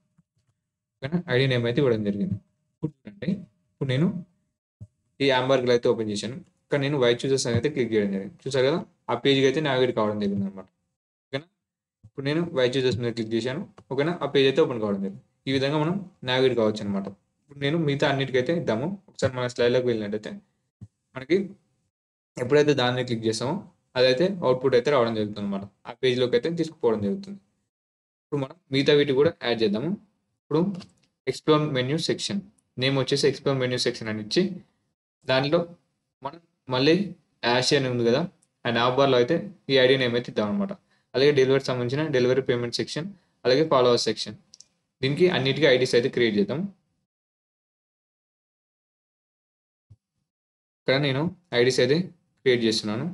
ఓకేనా? ఐడీ నేమ్ అయితే ఇవ్వడం జరిగింది. ఇప్పుడు చూడండి. ఇప్పుడు నేను ఈ యాంబర్గ్లో అయితే ఓపెన్ చేశాను. ఇక్కడ నేను వై చూజర్స్ అని అయితే క్లిక్ చేయడం జరిగింది. చూసారు కదా! ఆ పేజ్‌కి అయితే నావిగేట్ కావడం జరిగింది అనమాట. ఓకేనా? ఇప్పుడు నేను వై చూజర్స్ మీద క్లిక్ చేశాను. ఓకేనా? ఆ పేజ్ అయితే ఓపెన్ కావడం జరిగింది. ఈ విధంగా మనం నావిగేట్ కావచ్చు అనమాట. ఇప్పుడు నేను మిగతా అన్నిటికైతే ఇద్దాము. ఒకసారి మన స్లైడ్‌లోకి వెళ్ళినట్టయితే మనకి ఎప్పుడైతే దాని మీద క్లిక్ చేసామో అదైతే అవుట్‌పుట్ అయితే రావడం జరుగుతుందనమాట. ఆ పేజ్‌లోకి అయితే తీసుకుపోవడం జరుగుతుంది. ఇప్పుడు మనం మిగతా వీటికి కూడా యాడ్ చేద్దాము. ఇప్పుడు ఎక్స్‌ప్లోర్ మెన్యూ సెక్షన్ నేమ్ వచ్చేసి ఎక్స్‌ప్లోర్ మెన్యూ సెక్షన్ అని ఇచ్చి దానిలో మనం మళ్ళీ యాష్ అని ఉంది కదా! ఆ nav బార్‌లో అయితే ఈ ఐడీ నేమ్ అయితే ఇద్దామనమాట. అలాగే డెలివరీకి సంబంధించిన డెలివరీ పేమెంట్ సెక్షన్ అలాగే ఫాలోవర్స్ సెక్షన్ దీనికి అన్నిటికి ఐడీస్ అయితే క్రియేట్ చేద్దాం. ఇక్కడ నేను ఐడీస్ అయితే క్రియేట్ చేస్తున్నాను.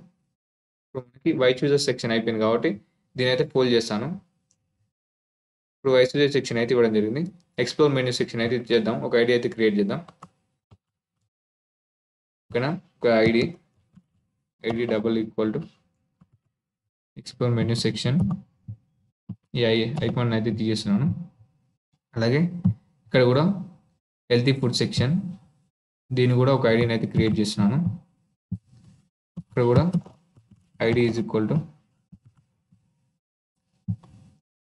ఇప్పుడు మనకి వై చూజర్ సెక్షన్ అయిపోయింది కాబట్టి దీని అయితే ఫోల్డ్ చేస్తాను. ఇప్పుడు వై చూజర్ సెక్షన్ అయితే ఇవ్వడం జరిగింది. ఎక్స్‌ప్లోర్ మెన్యూ సెక్షన్ అయితే చేద్దాం. ఒక ఐడీ అయితే క్రియేట్ చేద్దాం. ఓకేనా? ఒక ID double equal to explore menu section ఈ ఐకాన్ అయితే తీసేస్తున్నాను. అలాగే ఇక్కడ కూడా హెల్తీ ఫుడ్ సెక్షన్ దీన్ని కూడా ఒక ఐడీని అయితే క్రియేట్ చేస్తున్నాను. ఇక్కడ కూడా ID is equal to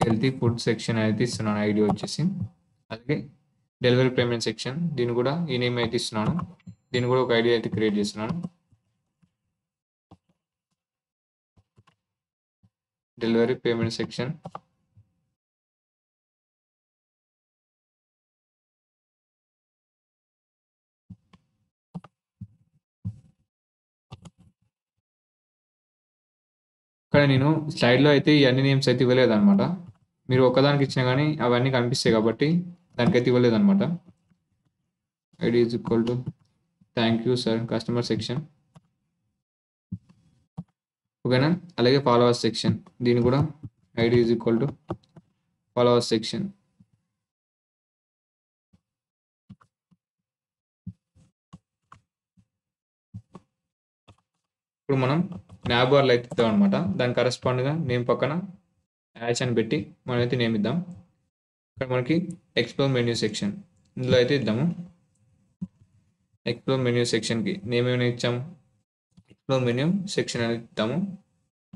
healthy food section అయితే ఇస్తున్నాను ఐడి వచ్చేసి. అలాగే డెలివరీ పేమెంట్ సెక్షన్ దీన్ని కూడా ఈ నేమ్ అయితే ఇస్తున్నాను. దీన్ని కూడా ఒక ఐడి అయితే క్రియేట్ చేస్తున్నాను. డెలివరీ పేమెంట్ సెక్షన్ ఇక్కడ నేను స్లైడ్లో అయితే ఈ అన్ని నేమ్స్ అయితే ఇవ్వలేదు అనమాట. మీరు ఒకదానికి ఇచ్చినా కానీ అవన్నీ కనిపిస్తాయి కాబట్టి దానికైతే ఇవ్వలేదు అనమాట. ID is equal to thank you sir customer section. ఓకేనా? అలాగే ఫాలోవర్స్ సెక్షన్ దీన్ని కూడా ID is equal to followers section. ఇప్పుడు మనం nav బార్లో అయితే ఇద్దాం అనమాట. దానికి కరెస్పాండ్గా నేమ్ పక్కన యాష్ అని పెట్టి మనం అయితే నేమ్ ఇద్దాం. ఇక్కడ మనకి ఎక్స్ప్లోర్ మెన్యూ సెక్షన్ ఇందులో అయితే ఇద్దాము. ఎక్స్ప్లోర్ మెన్యూ సెక్షన్కి నేమ్ ఏమైనా ఇచ్చాము, ఎక్స్ప్లోర్ మెన్యూ సెక్షన్ అని ఇద్దాము.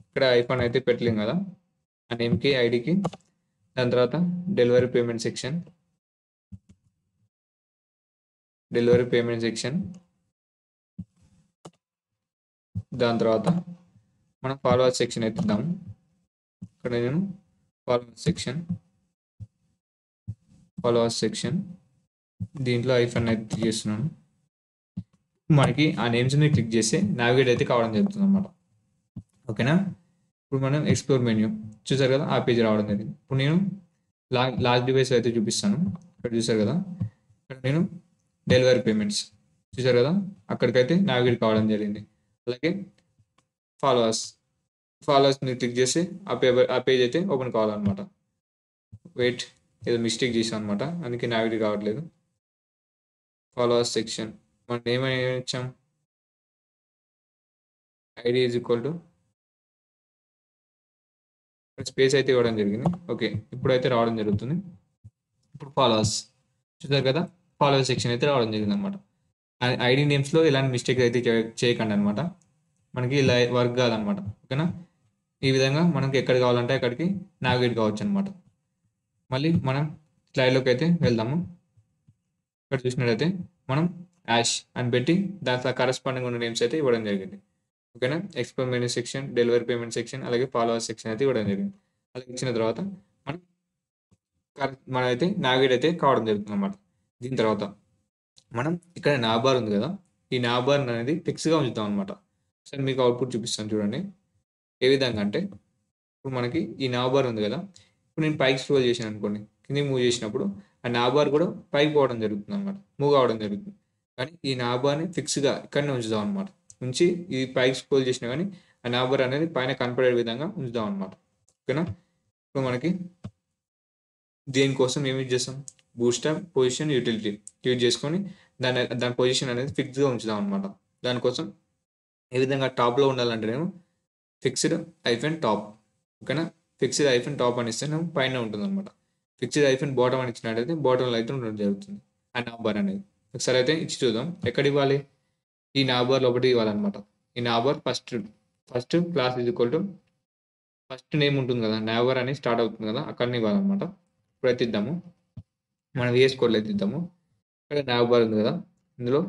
ఇక్కడ ఐకాన్ అయితే పెట్టలేం కదా, ఆ నేమ్కి ఐడికి. దాని తర్వాత delivery payment section, delivery payment section. దాని తర్వాత మనం ఫాలోవర్ సెక్షన్ అయితే ఇద్దాము. ఇక్కడ నేను ఫాలోవర్ సెక్షన్ దీంట్లో ఐఫోన్ అయితే చేస్తున్నాను. మనకి ఆ నేమ్స్ మీద క్లిక్ చేస్తే నావిగేట్ అయితే కావడం జరుగుతుంది అనమాట. ఓకేనా. ఇప్పుడు మనం ఎక్స్ప్లోర్ మెన్యూ చూసారు కదా, ఆ పేజ్ రావడం జరిగింది. ఇప్పుడు నేను లాస్ట్ డివైస్ అయితే చూపిస్తాను. ఇక్కడ చూసారు కదా, ఇక్కడ నేను డెలివరీ పేమెంట్స్ చూసారు కదా, అక్కడికైతే నావిగేట్ కావడం జరిగింది. అలాగే ఫాలోవర్స్ మీరు క్లిక్ చేస్తే ఆ పేజ్ అయితే ఓపెన్ కావాలన్నమాట. వెయిట్, ఏదో మిస్టేక్ చేసాం అనమాట, అందుకే నావిగేట్ కావట్లేదు. ఫాలోవర్స్ సెక్షన్ మన నేమ్ ఏమి ఇచ్చాం, ID is equal to space అయితే ఇవ్వడం జరిగింది. ఓకే, ఇప్పుడైతే రావడం జరుగుతుంది. ఇప్పుడు ఫాలోవర్స్ చూసారు కదా, ఫాలోవర్స్ సెక్షన్ అయితే రావడం జరిగింది అనమాట. ఐడి నేమ్స్లో ఇలాంటి మిస్టేక్ అయితే చేయకండి అనమాట, మనకి ఇలా వర్క్ కాదనమాట. ఓకేనా. ఈ విధంగా మనకి ఎక్కడ కావాలంటే అక్కడికి నావిగేట్ కావచ్చు అనమాట. మళ్ళీ మనం స్లైడ్లోకి అయితే వెళ్దాము. ఇక్కడ చూసినట్లయితే మనం యాష్ అని పెట్టి దాంట్లో కరస్పాండింగ్ ఉన్న నేమ్స్ అయితే ఇవ్వడం జరిగింది. ఓకేనా. Explore menu section, delivery payment section, అలాగే ఫాలోవర్ సెక్షన్ అయితే ఇవ్వడం జరిగింది. అలా ఇచ్చిన తర్వాత మనం అయితే నావిగేట్ అయితే కావడం జరుగుతుంది అనమాట. దీని తర్వాత మనం ఇక్కడ నాబార్ ఉంది కదా, ఈ నాబార్ అనేది ఫిక్స్గా ఉంచుతాం అనమాట. సరే మీకు అవుట్పుట్ చూపిస్తాను చూడండి. ఏ విధంగా అంటే ఇప్పుడు మనకి ఈ నాబార్ ఉంది కదా, ఇప్పుడు నేను పైకి స్క్రోల్ చేశాను అనుకోండి, కింద మూవ్ చేసినప్పుడు ఆ నాబార్ కూడా పైకి పోవడం జరుగుతుంది అనమాట, మూవ్ కావడం జరుగుతుంది. కానీ ఈ నాబార్ని ఫిక్స్గా ఇక్కడనే ఉంచుదాం అనమాట. ఉంచి ఈ పైకి స్క్రోల్ చేసినా కానీ ఆ నాబార్ అనేది పైన కనపడే విధంగా ఉంచుదాం అనమాట. ఓకేనా. ఇప్పుడు మనకి దేనికోసం ఏమి యూజ్ చేస్తాం, బూస్టప్ పొజిషన్ యూటిలిటీ యూజ్ చేసుకొని దాని పొజిషన్ అనేది ఫిక్స్గా ఉంచుదాం అనమాట. దానికోసం ఏ విధంగా టాప్లో ఉండాలంటే నేను ఫిక్స్డ్ ఐఫన్ టాప్. ఓకేనా. ఫిక్స్డ్ ఐఫన్ టాప్ అని ఇస్తే నేను పైన ఉంటుంది అనమాట. ఫిక్స్డ్ ఐఫన్ బాటమ్ అని ఇచ్చినట్టయితే బాటంలో అయితే ఉండడం జరుగుతుంది ఆ నాబార్ అనేది. ఒకసారి అయితే ఇచ్చి చూద్దాం. ఎక్కడ ఇవ్వాలి, ఈ నాబార్ లోపల ఇవ్వాలన్నమాట. ఈ navbar first class is equal to first name ఉంటుంది కదా, నాబార్ అని స్టార్ట్ అవుతుంది కదా, అక్కడనే ఇవ్వాలన్నమాట. ఇప్పుడైతే ఇద్దాము, మనం VS కోడ్లో అయితే ఇద్దాము. ఇక్కడ నాబార్ ఉంది కదా, ఇందులో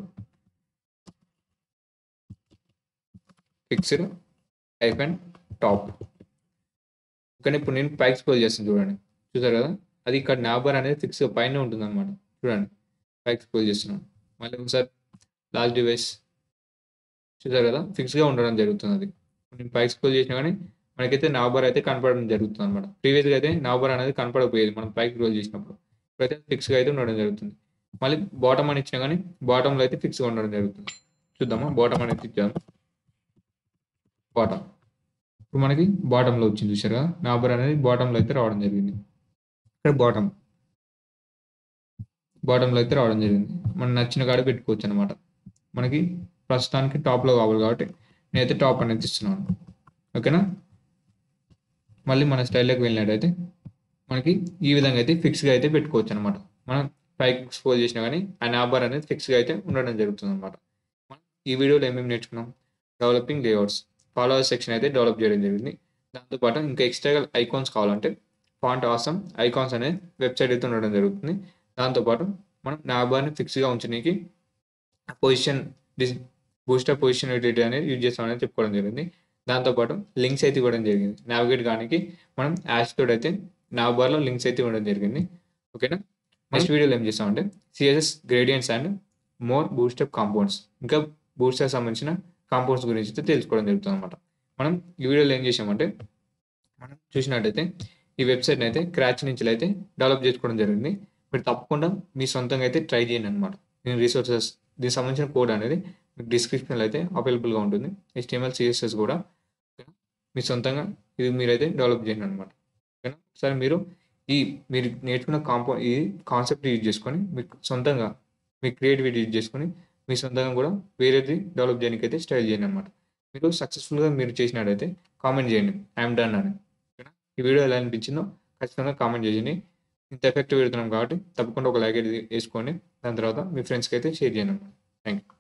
ఫిక్స్డ్ ఐఫన్ టాప్. కానీ ఇప్పుడు నేను పైకి స్క్రోల్ చేస్తాను చూడండి, చూసారు కదా, అది ఇక్కడ నాబార్ అనేది ఫిక్స్గా పైన ఉంటుంది అనమాట. చూడండి పైకి స్క్రోల్ చేస్తున్నాను. మళ్ళీ ఒకసారి లాస్ట్ డివైస్ చూసారు కదా, ఫిక్స్గా ఉండడం జరుగుతుంది. అది నేను పైకి స్క్రోల్ చేసినా కానీ మనకైతే నాబార్ అయితే కనపడడం జరుగుతుంది అనమాట. ప్రీవియస్గా అయితే నాబార్ అనేది కనపడకపోయేది మనం పైకి స్క్రోల్ చేసినప్పుడు, ఇప్పుడైతే ఫిక్స్గా అయితే ఉండడం జరుగుతుంది. మళ్ళీ బాటమ్ అని ఇచ్చినా కానీ బాటంలో అయితే ఫిక్స్గా ఉండడం జరుగుతుంది. చూద్దామా, బాటమ్ అనేది ఇచ్చాము, బాటమ్ ఇప్పుడు మనకి బాటంలో వచ్చింది చూసారు కదా, నాబర్ అనేది బాటంలో అయితే రావడం జరిగింది. ఇక్కడ బాటంలో అయితే రావడం జరిగింది. మనం నచ్చిన కాడ పెట్టుకోవచ్చు అనమాట. మనకి ప్రస్తుతానికి టాప్లో కావాలి కాబట్టి నేనైతే టాప్ అనేది ఇస్తున్నాను. ఓకేనా. మళ్ళీ మన స్టైల్లోకి వెళ్ళినట్టయితే మనకి ఈ విధంగా అయితే ఫిక్స్గా అయితే పెట్టుకోవచ్చు అనమాట. మనం పైకి స్క్రోల్ చేసినా కానీ ఆ నాబర్ అనేది ఫిక్స్గా అయితే ఉండడం జరుగుతుంది అనమాట. మనం ఈ వీడియోలో ఏమేమి నేర్చుకున్నాం, డెవలపింగ్ లేఅవుట్స్, ఫాలోవర్ సెక్షన్ అయితే డెవలప్ చేయడం జరిగింది. దాంతోపాటు ఇంకా ఎక్స్ట్రా ఐకాన్స్ కావాలంటే ఫాంట్ ఆసమ్ ఐకాన్స్ అనేది వెబ్సైట్ అయితే ఉండడం జరుగుతుంది. దాంతోపాటు మనం నాబార్ని ఫిక్స్గా ఉంచడానికి పొజిషన్ బూస్టర్ పొజిషన్ యూటిలిటీ అనేది యూజ్ చేస్తామని చెప్పుకోవడం జరిగింది. దాంతోపాటు లింక్స్ అయితే ఇవ్వడం జరిగింది. నావిగేట్ కానీ మనం యాష్ తోడు అయితే నాబార్లో లింక్స్ అయితే ఇవ్వడం జరిగింది. ఓకేనా. నెక్స్ట్ వీడియోలో ఏం చేస్తామంటే CSS gradients and more boost up compounds, ఇంకా బూస్టర్ సంబంధించిన కాంపౌండ్స్ గురించి అయితే తెలుసుకోవడం జరుగుతుంది అనమాట. మనం ఈ వీడియోలో ఏం చేసామంటే మనం చూసినట్టయితే ఈ వెబ్సైట్ని అయితే క్రాచ్ నుంచి అయితే డెవలప్ చేసుకోవడం జరిగింది. మీరు తప్పకుండా మీ సొంతంగా అయితే ట్రై చేయండి అనమాట. నేను రిసోర్సెస్ దీనికి సంబంధించిన కోడ్ అనేది మీకు డిస్క్రిప్షన్లో అయితే అవైలబుల్గా ఉంటుంది. HTML CSS కూడా మీ సొంతంగా ఇది మీరైతే డెవలప్ చేయండి అనమాట. ఓకేనా. ఒకసారి మీరు నేర్చుకున్న ఈ కాన్సెప్ట్ యూజ్ చేసుకొని మీకు సొంతంగా మీ క్రియేటివిటీ యూజ్ చేసుకొని మీ సొంతంగా కూడా వేరేది డెవలప్ చేయడానికి అయితే స్టైల్ చేయండి అనమాట. మీరు సక్సెస్ఫుల్గా మీరు చేసినట్టయితే కామెంట్ చేయండి, ఐఎమ్ డన్ అని. ఓకేనా. ఈ వీడియో ఎలా అనిపించిందో ఖచ్చితంగా కామెంట్ చేయండి. ఇంత ఎఫెక్టివ్ పెడుతున్నాం కాబట్టి తప్పకుండా ఒక లైక్ అయితే వేసుకోండి. దాని తర్వాత మీ ఫ్రెండ్స్‌కి అయితే షేర్ చేయండి. Thank you.